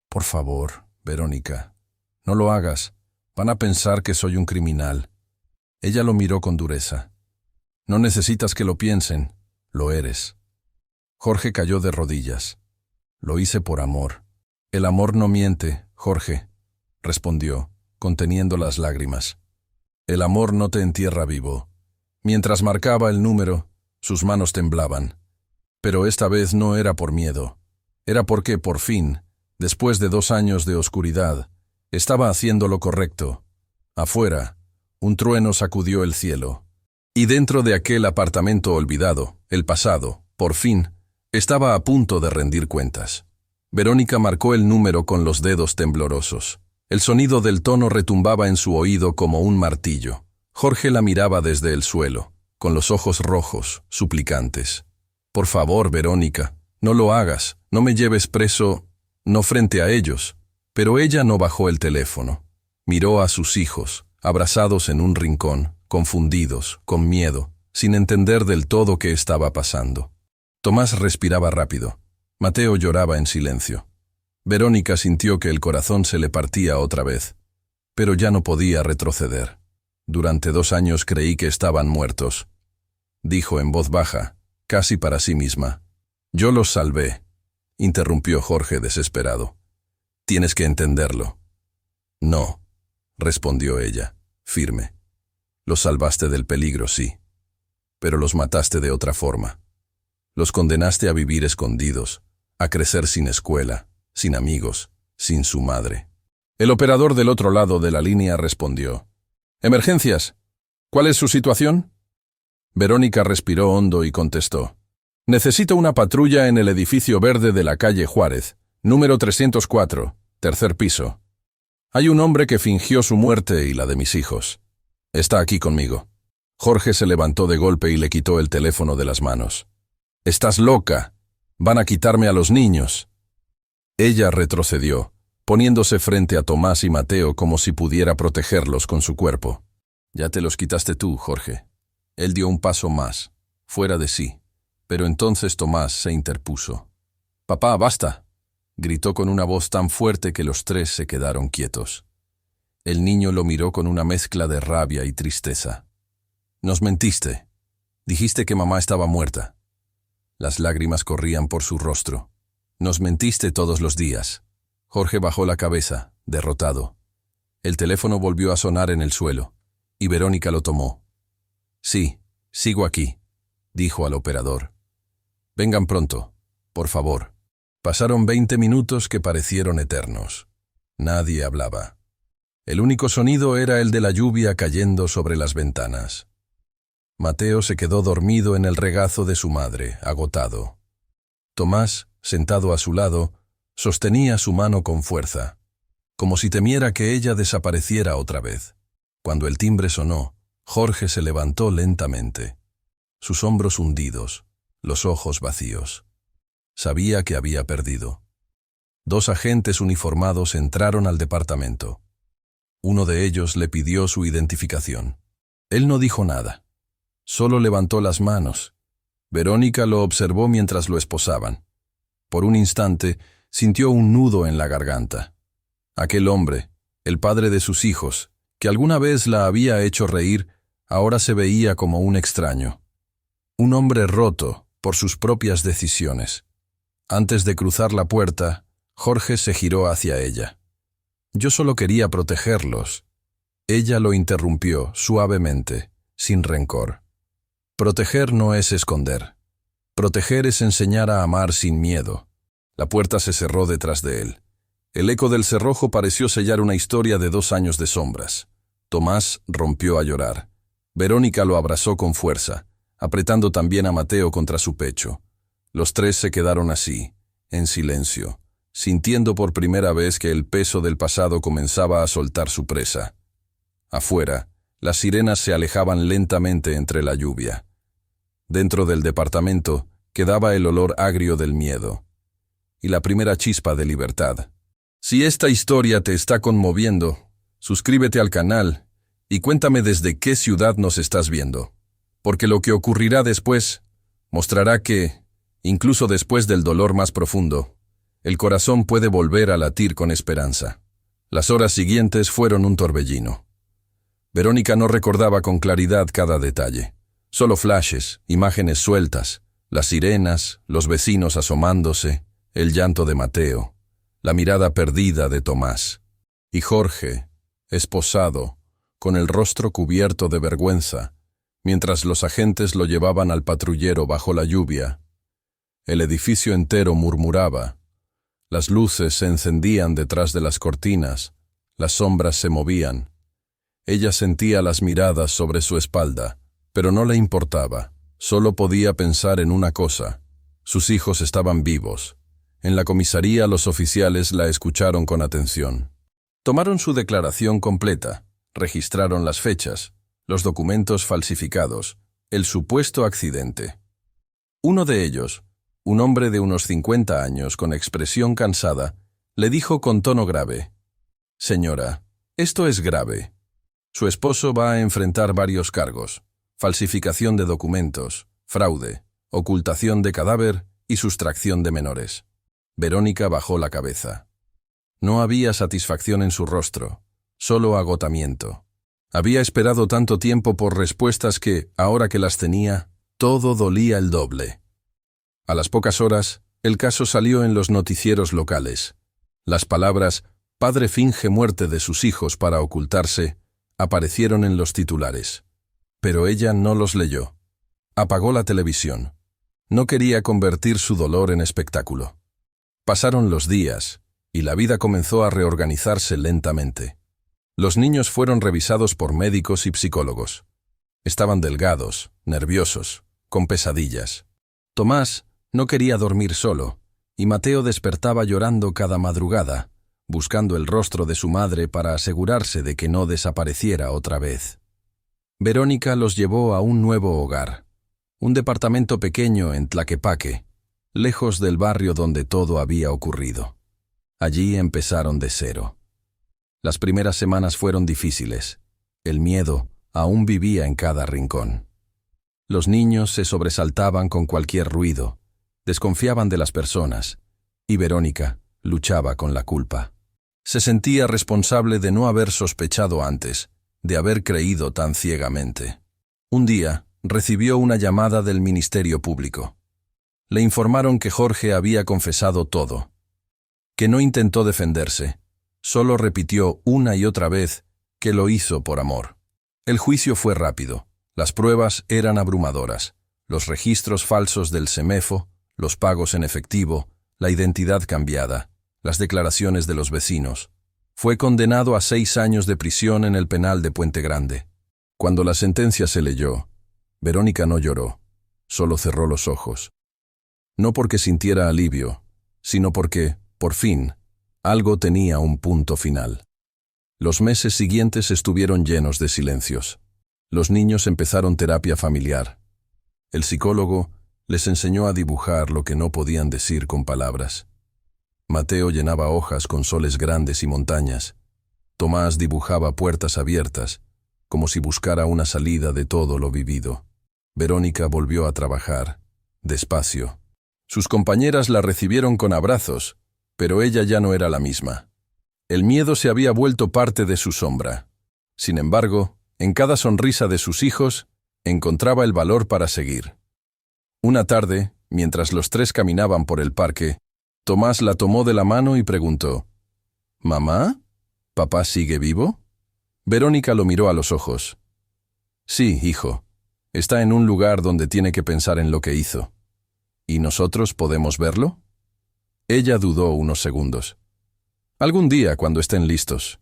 «Por favor, Verónica, no lo hagas. Van a pensar que soy un criminal». Ella lo miró con dureza. «No necesitas que lo piensen, lo eres». Jorge cayó de rodillas. «Lo hice por amor». «El amor no miente, Jorge», respondió, conteniendo las lágrimas. «El amor no te entierra vivo». Mientras marcaba el número, sus manos temblaban. Pero esta vez no era por miedo. Era porque, por fin, después de 2 años de oscuridad, estaba haciendo lo correcto. Afuera, un trueno sacudió el cielo. Y dentro de aquel apartamento olvidado, el pasado, por fin, estaba a punto de rendir cuentas. Verónica marcó el número con los dedos temblorosos. El sonido del tono retumbaba en su oído como un martillo. Jorge la miraba desde el suelo, con los ojos rojos, suplicantes. «Por favor, Verónica, no lo hagas, no me lleves preso, no frente a ellos». Pero ella no bajó el teléfono. Miró a sus hijos, abrazados en un rincón, confundidos, con miedo, sin entender del todo qué estaba pasando. Tomás respiraba rápido. Mateo lloraba en silencio. Verónica sintió que el corazón se le partía otra vez, pero ya no podía retroceder. «Durante 2 años creí que estaban muertos», dijo en voz baja, casi para sí misma. «Yo los salvé», interrumpió Jorge desesperado. «Tienes que entenderlo». «No», respondió ella, firme. «Los salvaste del peligro, sí, pero los mataste de otra forma. Los condenaste a vivir escondidos, a crecer sin escuela, sin amigos, sin su madre». El operador del otro lado de la línea respondió. «Emergencias. ¿Cuál es su situación?». Verónica respiró hondo y contestó. «Necesito una patrulla en el edificio verde de la calle Juárez, número 304, 3er piso. Hay un hombre que fingió su muerte y la de mis hijos. Está aquí conmigo». Jorge se levantó de golpe y le quitó el teléfono de las manos. «Estás loca. Van a quitarme a los niños». Ella retrocedió, poniéndose frente a Tomás y Mateo como si pudiera protegerlos con su cuerpo. «Ya te los quitaste tú, Jorge». Él dio un paso más, fuera de sí, pero entonces Tomás se interpuso. «Papá, basta», gritó con una voz tan fuerte que los 3 se quedaron quietos. El niño lo miró con una mezcla de rabia y tristeza. «Nos mentiste. Dijiste que mamá estaba muerta». Las lágrimas corrían por su rostro. «Nos mentiste todos los días». Jorge bajó la cabeza, derrotado. El teléfono volvió a sonar en el suelo, y Verónica lo tomó. «Sí, sigo aquí», dijo al operador. «Vengan pronto, por favor». Pasaron 20 minutos que parecieron eternos. Nadie hablaba. El único sonido era el de la lluvia cayendo sobre las ventanas. Mateo se quedó dormido en el regazo de su madre, agotado. Tomás, sentado a su lado, sostenía su mano con fuerza, como si temiera que ella desapareciera otra vez. Cuando el timbre sonó, Jorge se levantó lentamente, sus hombros hundidos, los ojos vacíos. Sabía que había perdido. 2 agentes uniformados entraron al departamento. Uno de ellos le pidió su identificación. Él no dijo nada. Solo levantó las manos. Verónica lo observó mientras lo esposaban. Por un instante, sintió un nudo en la garganta. Aquel hombre, el padre de sus hijos, que alguna vez la había hecho reír, ahora se veía como un extraño. Un hombre roto por sus propias decisiones. Antes de cruzar la puerta, Jorge se giró hacia ella. «Yo solo quería protegerlos». Ella lo interrumpió suavemente, sin rencor. «Proteger no es esconder. Proteger es enseñar a amar sin miedo». La puerta se cerró detrás de él. El eco del cerrojo pareció sellar una historia de 2 años de sombras. Tomás rompió a llorar. Verónica lo abrazó con fuerza, apretando también a Mateo contra su pecho. Los tres se quedaron así, en silencio, sintiendo por primera vez que el peso del pasado comenzaba a soltar su presa. Afuera, las sirenas se alejaban lentamente entre la lluvia. Dentro del departamento quedaba el olor agrio del miedo y la primera chispa de libertad. Si esta historia te está conmoviendo, suscríbete al canal y cuéntame desde qué ciudad nos estás viendo, porque lo que ocurrirá después mostrará que, incluso después del dolor más profundo, el corazón puede volver a latir con esperanza. Las horas siguientes fueron un torbellino. Verónica no recordaba con claridad cada detalle. Solo flashes, imágenes sueltas, las sirenas, los vecinos asomándose, el llanto de Mateo, la mirada perdida de Tomás. Y Jorge, esposado, con el rostro cubierto de vergüenza, mientras los agentes lo llevaban al patrullero bajo la lluvia. El edificio entero murmuraba. Las luces se encendían detrás de las cortinas, las sombras se movían. Ella sentía las miradas sobre su espalda, pero no le importaba. Solo podía pensar en una cosa. Sus hijos estaban vivos. En la comisaría los oficiales la escucharon con atención. Tomaron su declaración completa, registraron las fechas, los documentos falsificados, el supuesto accidente. Uno de ellos, un hombre de unos 50 años con expresión cansada, le dijo con tono grave: «Señora, esto es grave. Su esposo va a enfrentar varios cargos: falsificación de documentos, fraude, ocultación de cadáver y sustracción de menores». Verónica bajó la cabeza. No había satisfacción en su rostro, solo agotamiento. Había esperado tanto tiempo por respuestas que, ahora que las tenía, todo dolía el doble. A las pocas horas, el caso salió en los noticieros locales. Las palabras «padre finge muerte de sus hijos para ocultarse» aparecieron en los titulares. Pero ella no los leyó. Apagó la televisión. No quería convertir su dolor en espectáculo. Pasaron los días, y la vida comenzó a reorganizarse lentamente. Los niños fueron revisados por médicos y psicólogos. Estaban delgados, nerviosos, con pesadillas. Tomás no quería dormir solo, y Mateo despertaba llorando cada madrugada, buscando el rostro de su madre para asegurarse de que no desapareciera otra vez. Verónica los llevó a un nuevo hogar, un departamento pequeño en Tlaquepaque, lejos del barrio donde todo había ocurrido. Allí empezaron de cero. Las primeras semanas fueron difíciles. El miedo aún vivía en cada rincón. Los niños se sobresaltaban con cualquier ruido, desconfiaban de las personas, y Verónica luchaba con la culpa. Se sentía responsable de no haber sospechado antes, de haber creído tan ciegamente. Un día, recibió una llamada del Ministerio Público. Le informaron que Jorge había confesado todo, que no intentó defenderse, solo repitió una y otra vez que lo hizo por amor. El juicio fue rápido, las pruebas eran abrumadoras, los registros falsos del CEMEFO, los pagos en efectivo, la identidad cambiada, las declaraciones de los vecinos. Fue condenado a 6 años de prisión en el penal de Puente Grande. Cuando la sentencia se leyó, Verónica no lloró, solo cerró los ojos. No porque sintiera alivio, sino porque, por fin, algo tenía un punto final. Los meses siguientes estuvieron llenos de silencios. Los niños empezaron terapia familiar. El psicólogo les enseñó a dibujar lo que no podían decir con palabras. Mateo llenaba hojas con soles grandes y montañas. Tomás dibujaba puertas abiertas, como si buscara una salida de todo lo vivido. Verónica volvió a trabajar, despacio. Sus compañeras la recibieron con abrazos, pero ella ya no era la misma. El miedo se había vuelto parte de su sombra. Sin embargo, en cada sonrisa de sus hijos, encontraba el valor para seguir. Una tarde, mientras los tres caminaban por el parque, Tomás la tomó de la mano y preguntó: «¿Mamá? ¿Papá sigue vivo?» Verónica lo miró a los ojos. «Sí, hijo. Está en un lugar donde tiene que pensar en lo que hizo. ¿Y nosotros podemos verlo?» Ella dudó unos segundos. «Algún día, cuando estén listos».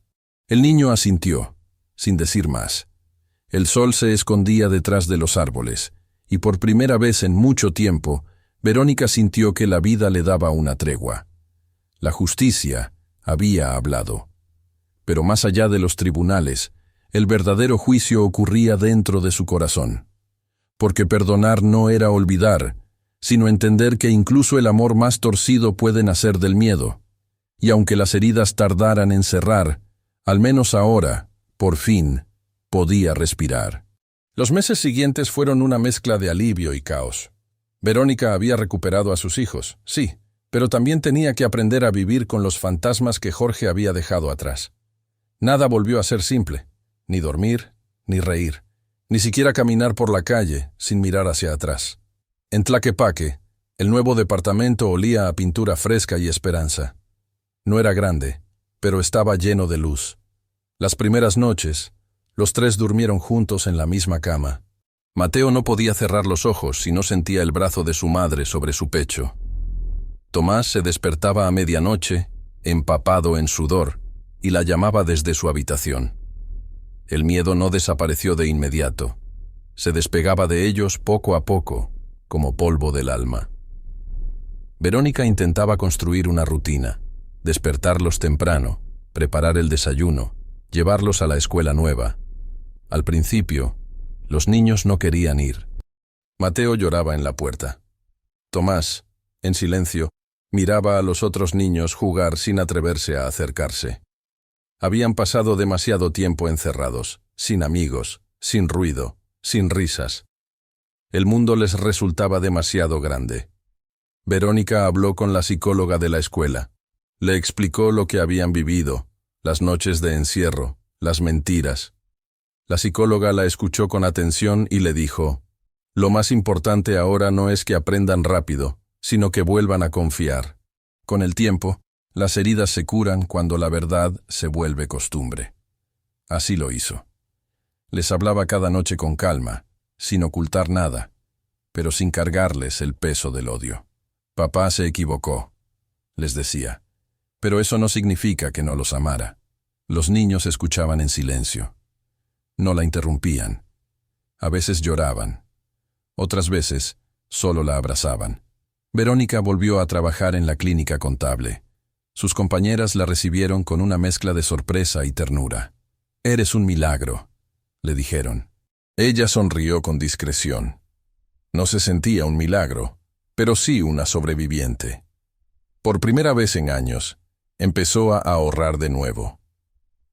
El niño asintió, sin decir más. El sol se escondía detrás de los árboles, y por primera vez en mucho tiempo, Verónica sintió que la vida le daba una tregua. La justicia había hablado. Pero más allá de los tribunales, el verdadero juicio ocurría dentro de su corazón. Porque perdonar no era olvidar, sino entender que incluso el amor más torcido puede nacer del miedo. Y aunque las heridas tardaran en cerrar, al menos ahora, por fin, podía respirar. Los meses siguientes fueron una mezcla de alivio y caos. Verónica había recuperado a sus hijos, sí, pero también tenía que aprender a vivir con los fantasmas que Jorge había dejado atrás. Nada volvió a ser simple, ni dormir, ni reír, ni siquiera caminar por la calle sin mirar hacia atrás. En Tlaquepaque, el nuevo departamento olía a pintura fresca y esperanza. No era grande, pero estaba lleno de luz. Las primeras noches, los tres durmieron juntos en la misma cama. Mateo no podía cerrar los ojos si no sentía el brazo de su madre sobre su pecho. Tomás se despertaba a medianoche, empapado en sudor, y la llamaba desde su habitación. El miedo no desapareció de inmediato. Se despegaba de ellos poco a poco, como polvo del alma. Verónica intentaba construir una rutina, despertarlos temprano, preparar el desayuno, llevarlos a la escuela nueva. Al principio, los niños no querían ir. Mateo lloraba en la puerta. Tomás, en silencio, miraba a los otros niños jugar sin atreverse a acercarse. Habían pasado demasiado tiempo encerrados, sin amigos, sin ruido, sin risas. El mundo les resultaba demasiado grande. Verónica habló con la psicóloga de la escuela. Le explicó lo que habían vivido, las noches de encierro, las mentiras. La psicóloga la escuchó con atención y le dijo: «Lo más importante ahora no es que aprendan rápido, sino que vuelvan a confiar. Con el tiempo, las heridas se curan cuando la verdad se vuelve costumbre». Así lo hizo. Les hablaba cada noche con calma, sin ocultar nada, pero sin cargarles el peso del odio. «Papá se equivocó», les decía, pero eso no significa que no los amara. Los niños escuchaban en silencio. No la interrumpían. A veces lloraban. Otras veces, solo la abrazaban. Verónica volvió a trabajar en la clínica contable. Sus compañeras la recibieron con una mezcla de sorpresa y ternura. «Eres un milagro», le dijeron. Ella sonrió con discreción. No se sentía un milagro, pero sí una sobreviviente. Por primera vez en años, empezó a ahorrar de nuevo.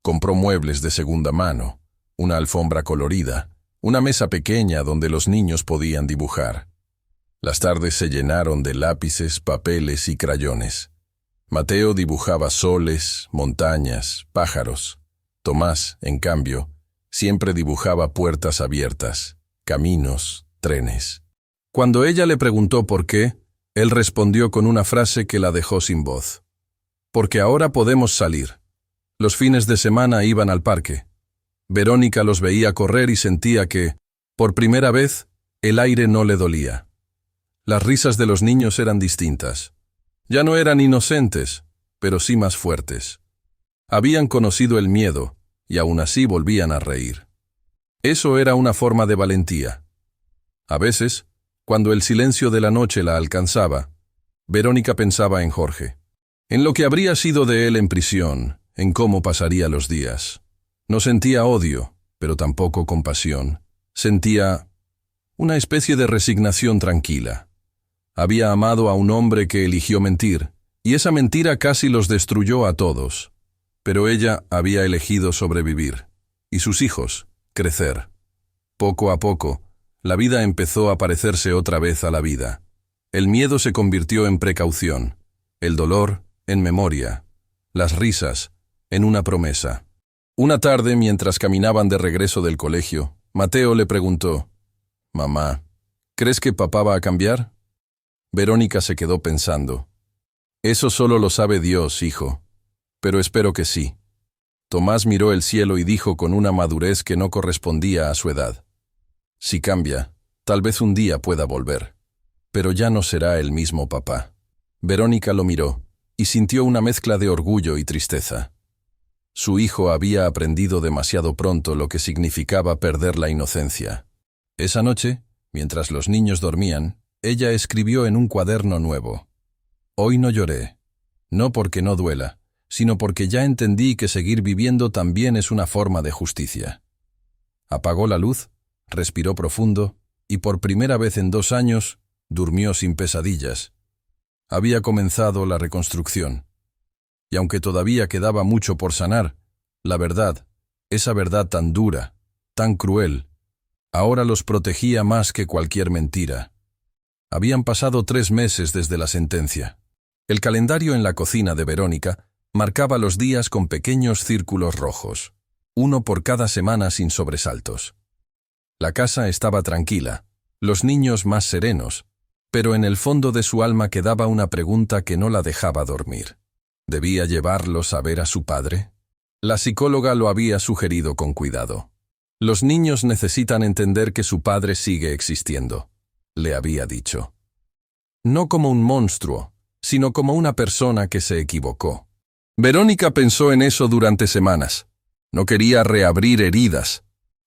Compró muebles de segunda mano, una alfombra colorida, una mesa pequeña donde los niños podían dibujar. Las tardes se llenaron de lápices, papeles y crayones. Mateo dibujaba soles, montañas, pájaros. Tomás, en cambio, siempre dibujaba puertas abiertas, caminos, trenes. Cuando ella le preguntó por qué, él respondió con una frase que la dejó sin voz. «Porque ahora podemos salir». Los fines de semana iban al parque. Verónica los veía correr y sentía que, por primera vez, el aire no le dolía. Las risas de los niños eran distintas. Ya no eran inocentes, pero sí más fuertes. Habían conocido el miedo, y aún así volvían a reír. Eso era una forma de valentía. A veces, cuando el silencio de la noche la alcanzaba, Verónica pensaba en Jorge, en lo que habría sido de él en prisión, en cómo pasaría los días. No sentía odio, pero tampoco compasión. Sentía una especie de resignación tranquila. Había amado a un hombre que eligió mentir, y esa mentira casi los destruyó a todos. Pero ella había elegido sobrevivir, y sus hijos, crecer. Poco a poco, la vida empezó a parecerse otra vez a la vida. El miedo se convirtió en precaución, el dolor en memoria, las risas en una promesa. Una tarde, mientras caminaban de regreso del colegio, Mateo le preguntó: «Mamá, ¿crees que papá va a cambiar?» Verónica se quedó pensando. «Eso solo lo sabe Dios, hijo, pero espero que sí». Tomás miró el cielo y dijo con una madurez que no correspondía a su edad: «Si cambia, tal vez un día pueda volver, pero ya no será el mismo papá». Verónica lo miró y sintió una mezcla de orgullo y tristeza. Su hijo había aprendido demasiado pronto lo que significaba perder la inocencia. Esa noche, mientras los niños dormían, ella escribió en un cuaderno nuevo: «Hoy no lloré, no porque no duela, sino porque ya entendí que seguir viviendo también es una forma de justicia». Apagó la luz, respiró profundo y por primera vez en 2 años durmió sin pesadillas. Había comenzado la reconstrucción. Y aunque todavía quedaba mucho por sanar, la verdad, esa verdad tan dura, tan cruel, ahora los protegía más que cualquier mentira. Habían pasado 3 meses desde la sentencia. El calendario en la cocina de Verónica marcaba los días con pequeños círculos rojos, uno por cada semana sin sobresaltos. La casa estaba tranquila, los niños más serenos, pero en el fondo de su alma quedaba una pregunta que no la dejaba dormir. ¿Debía llevarlos a ver a su padre? La psicóloga lo había sugerido con cuidado. Los niños necesitan entender que su padre sigue existiendo, le había dicho. No como un monstruo, sino como una persona que se equivocó. Verónica pensó en eso durante semanas. No quería reabrir heridas,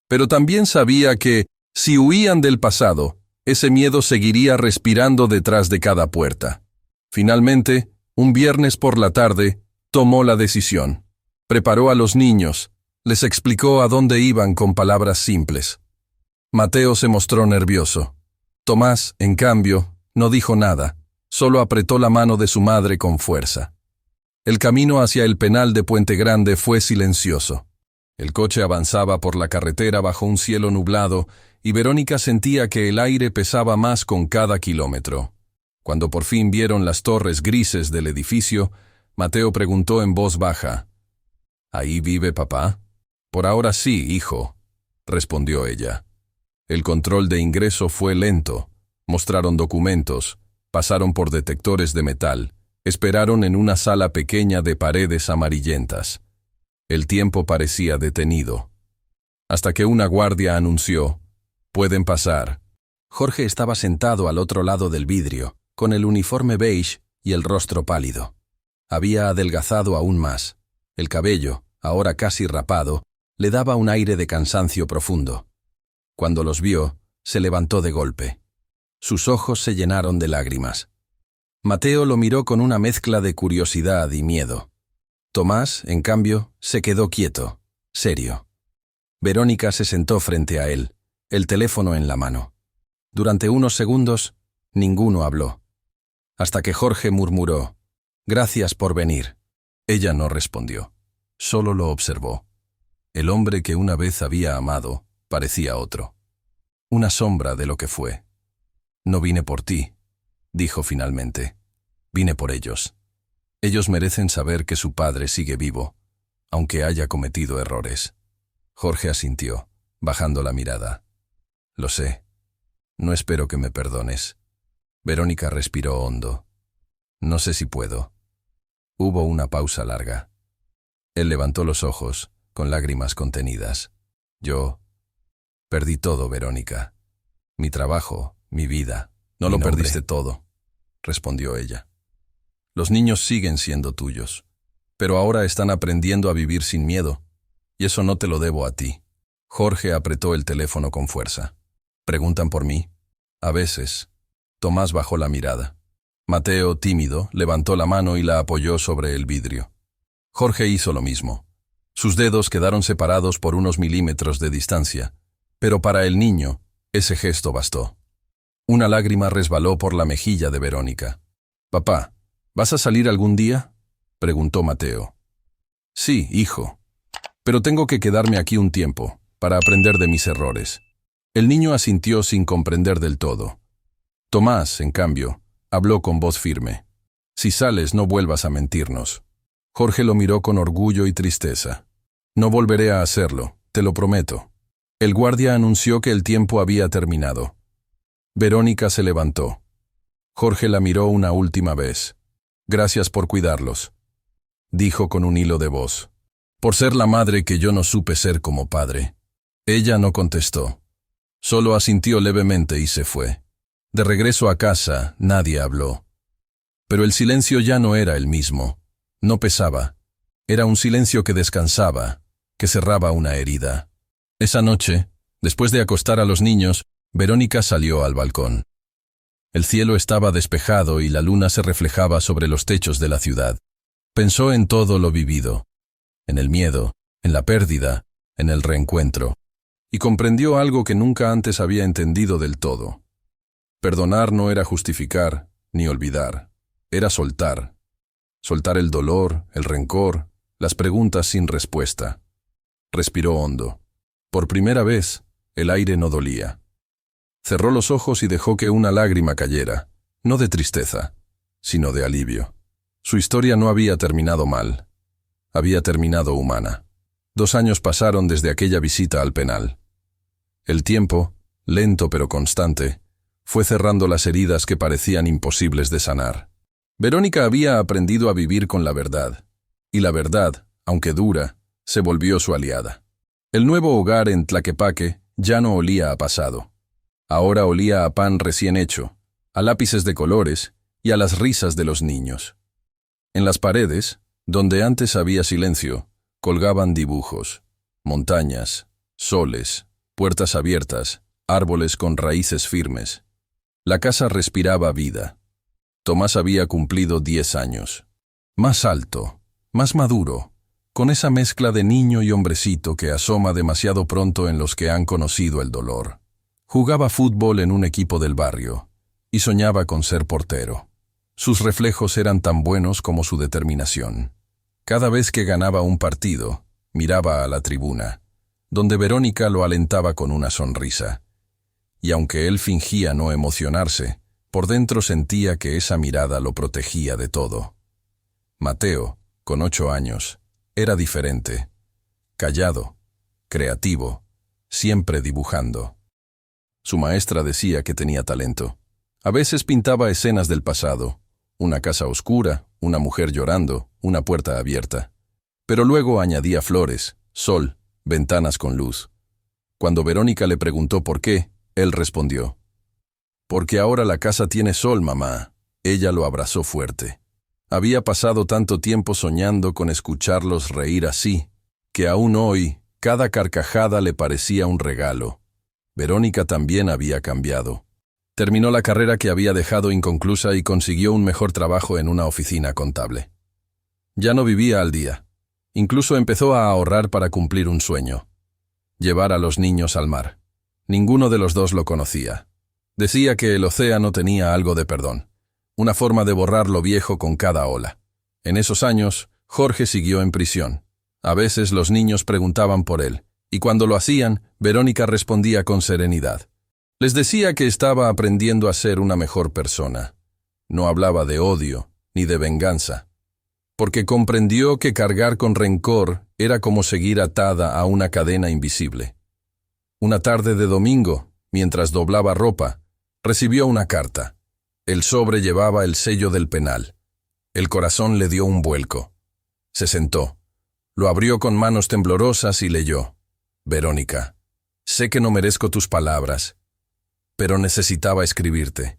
pero también sabía que, si huían del pasado, ese miedo seguiría respirando detrás de cada puerta. Finalmente, un viernes por la tarde, tomó la decisión. Preparó a los niños, les explicó a dónde iban con palabras simples. Mateo se mostró nervioso. Tomás, en cambio, no dijo nada, solo apretó la mano de su madre con fuerza. El camino hacia el penal de Puente Grande fue silencioso. El coche avanzaba por la carretera bajo un cielo nublado y Verónica sentía que el aire pesaba más con cada kilómetro. Cuando por fin vieron las torres grises del edificio, Mateo preguntó en voz baja: «¿Ahí vive papá?» «Por ahora sí, hijo», respondió ella. El control de ingreso fue lento. Mostraron documentos, pasaron por detectores de metal, esperaron en una sala pequeña de paredes amarillentas. El tiempo parecía detenido. Hasta que una guardia anunció: «Pueden pasar». Jorge estaba sentado al otro lado del vidrio, con el uniforme beige y el rostro pálido. Había adelgazado aún más. El cabello, ahora casi rapado, le daba un aire de cansancio profundo. Cuando los vio, se levantó de golpe. Sus ojos se llenaron de lágrimas. Mateo lo miró con una mezcla de curiosidad y miedo. Tomás, en cambio, se quedó quieto, serio. Verónica se sentó frente a él, el teléfono en la mano. Durante unos segundos, ninguno habló. Hasta que Jorge murmuró: «Gracias por venir». Ella no respondió, solo lo observó. El hombre que una vez había amado parecía otro. Una sombra de lo que fue. «No vine por ti», dijo finalmente. «Vine por ellos. Ellos merecen saber que su padre sigue vivo, aunque haya cometido errores». Jorge asintió, bajando la mirada. «Lo sé. No espero que me perdones». Verónica respiró hondo. «No sé si puedo». Hubo una pausa larga. Él levantó los ojos, con lágrimas contenidas. «Yo perdí todo, Verónica. Mi trabajo, mi vida». «No lo perdiste todo», respondió ella. «Los niños siguen siendo tuyos, pero ahora están aprendiendo a vivir sin miedo, y eso no te lo debo a ti». Jorge apretó el teléfono con fuerza. «¿Preguntan por mí?» «A veces». Tomás bajó la mirada. Mateo, tímido, levantó la mano y la apoyó sobre el vidrio. Jorge hizo lo mismo. Sus dedos quedaron separados por unos milímetros de distancia, pero para el niño, ese gesto bastó. Una lágrima resbaló por la mejilla de Verónica. «Papá, ¿vas a salir algún día?», preguntó Mateo. «Sí, hijo. Pero tengo que quedarme aquí un tiempo, para aprender de mis errores». El niño asintió sin comprender del todo. Tomás, en cambio, habló con voz firme. «Si sales, no vuelvas a mentirnos». Jorge lo miró con orgullo y tristeza. «No volveré a hacerlo, te lo prometo». El guardia anunció que el tiempo había terminado. Verónica se levantó. Jorge la miró una última vez. «Gracias por cuidarlos», dijo con un hilo de voz. «Por ser la madre que yo no supe ser como padre». Ella no contestó. Solo asintió levemente y se fue. De regreso a casa, nadie habló. Pero el silencio ya no era el mismo. No pesaba. Era un silencio que descansaba, que cerraba una herida. Esa noche, después de acostar a los niños, Verónica salió al balcón. El cielo estaba despejado y la luna se reflejaba sobre los techos de la ciudad. Pensó en todo lo vivido, en el miedo, en la pérdida, en el reencuentro, y comprendió algo que nunca antes había entendido del todo. Perdonar no era justificar, ni olvidar, era soltar. Soltar el dolor, el rencor, las preguntas sin respuesta. Respiró hondo. Por primera vez, el aire no dolía. Cerró los ojos y dejó que una lágrima cayera, no de tristeza, sino de alivio. Su historia no había terminado mal. Había terminado humana. 2 años pasaron desde aquella visita al penal. El tiempo, lento pero constante, fue cerrando las heridas que parecían imposibles de sanar. Verónica había aprendido a vivir con la verdad, y la verdad, aunque dura, se volvió su aliada. El nuevo hogar en Tlaquepaque ya no olía a pasado. Ahora olía a pan recién hecho, a lápices de colores y a las risas de los niños. En las paredes, donde antes había silencio, colgaban dibujos, montañas, soles, puertas abiertas, árboles con raíces firmes. La casa respiraba vida. Tomás había cumplido 10 años. Más alto, más maduro, con esa mezcla de niño y hombrecito que asoma demasiado pronto en los que han conocido el dolor. Jugaba fútbol en un equipo del barrio y soñaba con ser portero. Sus reflejos eran tan buenos como su determinación. Cada vez que ganaba un partido, miraba a la tribuna, donde Verónica lo alentaba con una sonrisa. Y aunque él fingía no emocionarse, por dentro sentía que esa mirada lo protegía de todo. Mateo, con 8 años, era diferente. Callado, creativo, siempre dibujando. Su maestra decía que tenía talento. A veces pintaba escenas del pasado, una casa oscura, una mujer llorando, una puerta abierta. Pero luego añadía flores, sol, ventanas con luz. Cuando Verónica le preguntó por qué, él respondió: «Porque ahora la casa tiene sol, mamá». Ella lo abrazó fuerte. Había pasado tanto tiempo soñando con escucharlos reír así, que aún hoy cada carcajada le parecía un regalo. Verónica también había cambiado. Terminó la carrera que había dejado inconclusa y consiguió un mejor trabajo en una oficina contable. Ya no vivía al día. Incluso empezó a ahorrar para cumplir un sueño: llevar a los niños al mar. Ninguno de los dos lo conocía. Decía que el océano tenía algo de perdón, una forma de borrar lo viejo con cada ola. En esos años, Jorge siguió en prisión. A veces los niños preguntaban por él, y cuando lo hacían, Verónica respondía con serenidad. Les decía que estaba aprendiendo a ser una mejor persona. No hablaba de odio ni de venganza, porque comprendió que cargar con rencor era como seguir atada a una cadena invisible. Una tarde de domingo, mientras doblaba ropa, recibió una carta. El sobre llevaba el sello del penal. El corazón le dio un vuelco. Se sentó. Lo abrió con manos temblorosas y leyó: «Verónica, sé que no merezco tus palabras, pero necesitaba escribirte.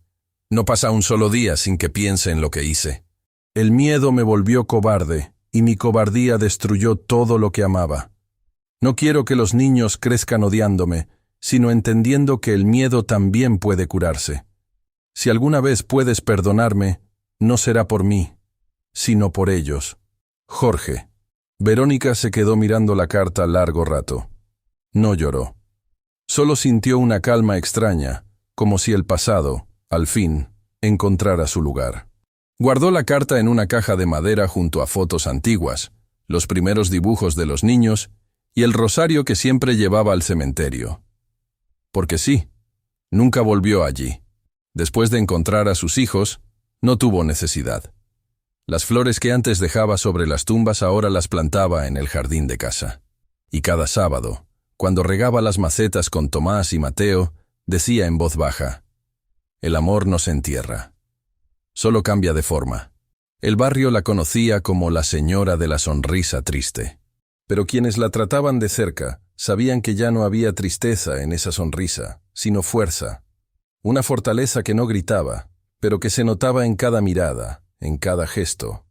No pasa un solo día sin que piense en lo que hice. El miedo me volvió cobarde y mi cobardía destruyó todo lo que amaba. No quiero que los niños crezcan odiándome, sino entendiendo que el miedo también puede curarse. Si alguna vez puedes perdonarme, no será por mí, sino por ellos. Jorge». Verónica se quedó mirando la carta largo rato. No lloró. Solo sintió una calma extraña, como si el pasado, al fin, encontrara su lugar. Guardó la carta en una caja de madera junto a fotos antiguas, los primeros dibujos de los niños y el rosario que siempre llevaba al cementerio. Porque sí, nunca volvió allí. Después de encontrar a sus hijos, no tuvo necesidad. Las flores que antes dejaba sobre las tumbas ahora las plantaba en el jardín de casa. Y cada sábado, cuando regaba las macetas con Tomás y Mateo, decía en voz baja: «El amor no se entierra, solo cambia de forma». El barrio la conocía como la señora de la sonrisa triste. Pero quienes la trataban de cerca sabían que ya no había tristeza en esa sonrisa, sino fuerza. Una fortaleza que no gritaba, pero que se notaba en cada mirada, en cada gesto.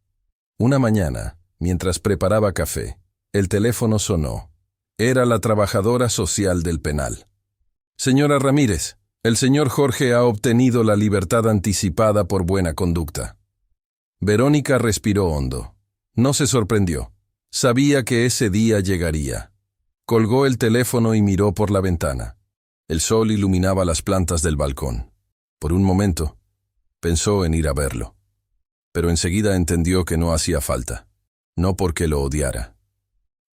Una mañana, Mientras preparaba café, el teléfono sonó. Era la trabajadora social del penal. Señora Ramírez, el señor Jorge ha obtenido la libertad anticipada por buena conducta. Verónica respiró hondo. No se sorprendió. Sabía que ese día llegaría. Colgó el teléfono y miró por la ventana. El sol iluminaba las plantas del balcón. Por un momento, pensó en ir a verlo. Pero enseguida entendió que no hacía falta. No porque lo odiara,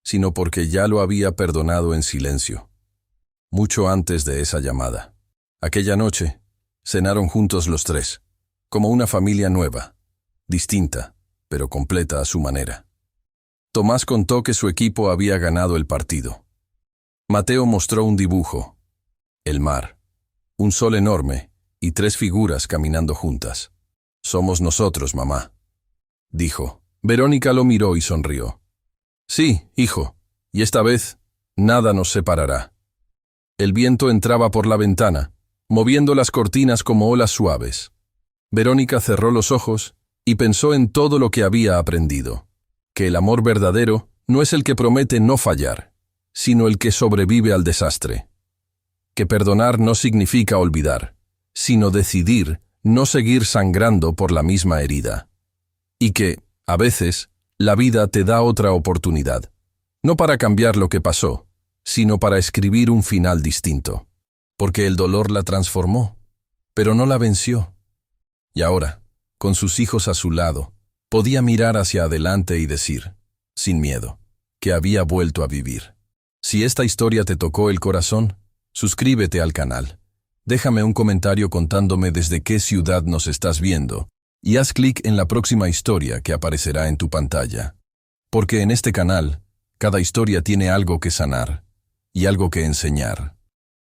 sino porque ya lo había perdonado en silencio. Mucho antes de esa llamada. Aquella noche, cenaron juntos los tres, como una familia nueva, distinta, pero completa a su manera. Tomás contó que su equipo había ganado el partido. Mateo mostró un dibujo, el mar, un sol enorme y 3 figuras caminando juntas. «Somos nosotros, mamá», dijo. Verónica lo miró y sonrió. «Sí, hijo, y esta vez nada nos separará». El viento entraba por la ventana, moviendo las cortinas como olas suaves. Verónica cerró los ojos y pensó en todo lo que había aprendido. Que el amor verdadero no es el que promete no fallar, sino el que sobrevive al desastre. Que perdonar no significa olvidar, sino decidir no seguir sangrando por la misma herida. Y que, a veces, la vida te da otra oportunidad, no para cambiar lo que pasó, sino para escribir un final distinto. Porque el dolor la transformó, pero no la venció. Y ahora, con sus hijos a su lado, podía mirar hacia adelante y decir, sin miedo, que había vuelto a vivir. Si esta historia te tocó el corazón, suscríbete al canal. Déjame un comentario contándome desde qué ciudad nos estás viendo y haz clic en la próxima historia que aparecerá en tu pantalla. Porque en este canal, cada historia tiene algo que sanar y algo que enseñar.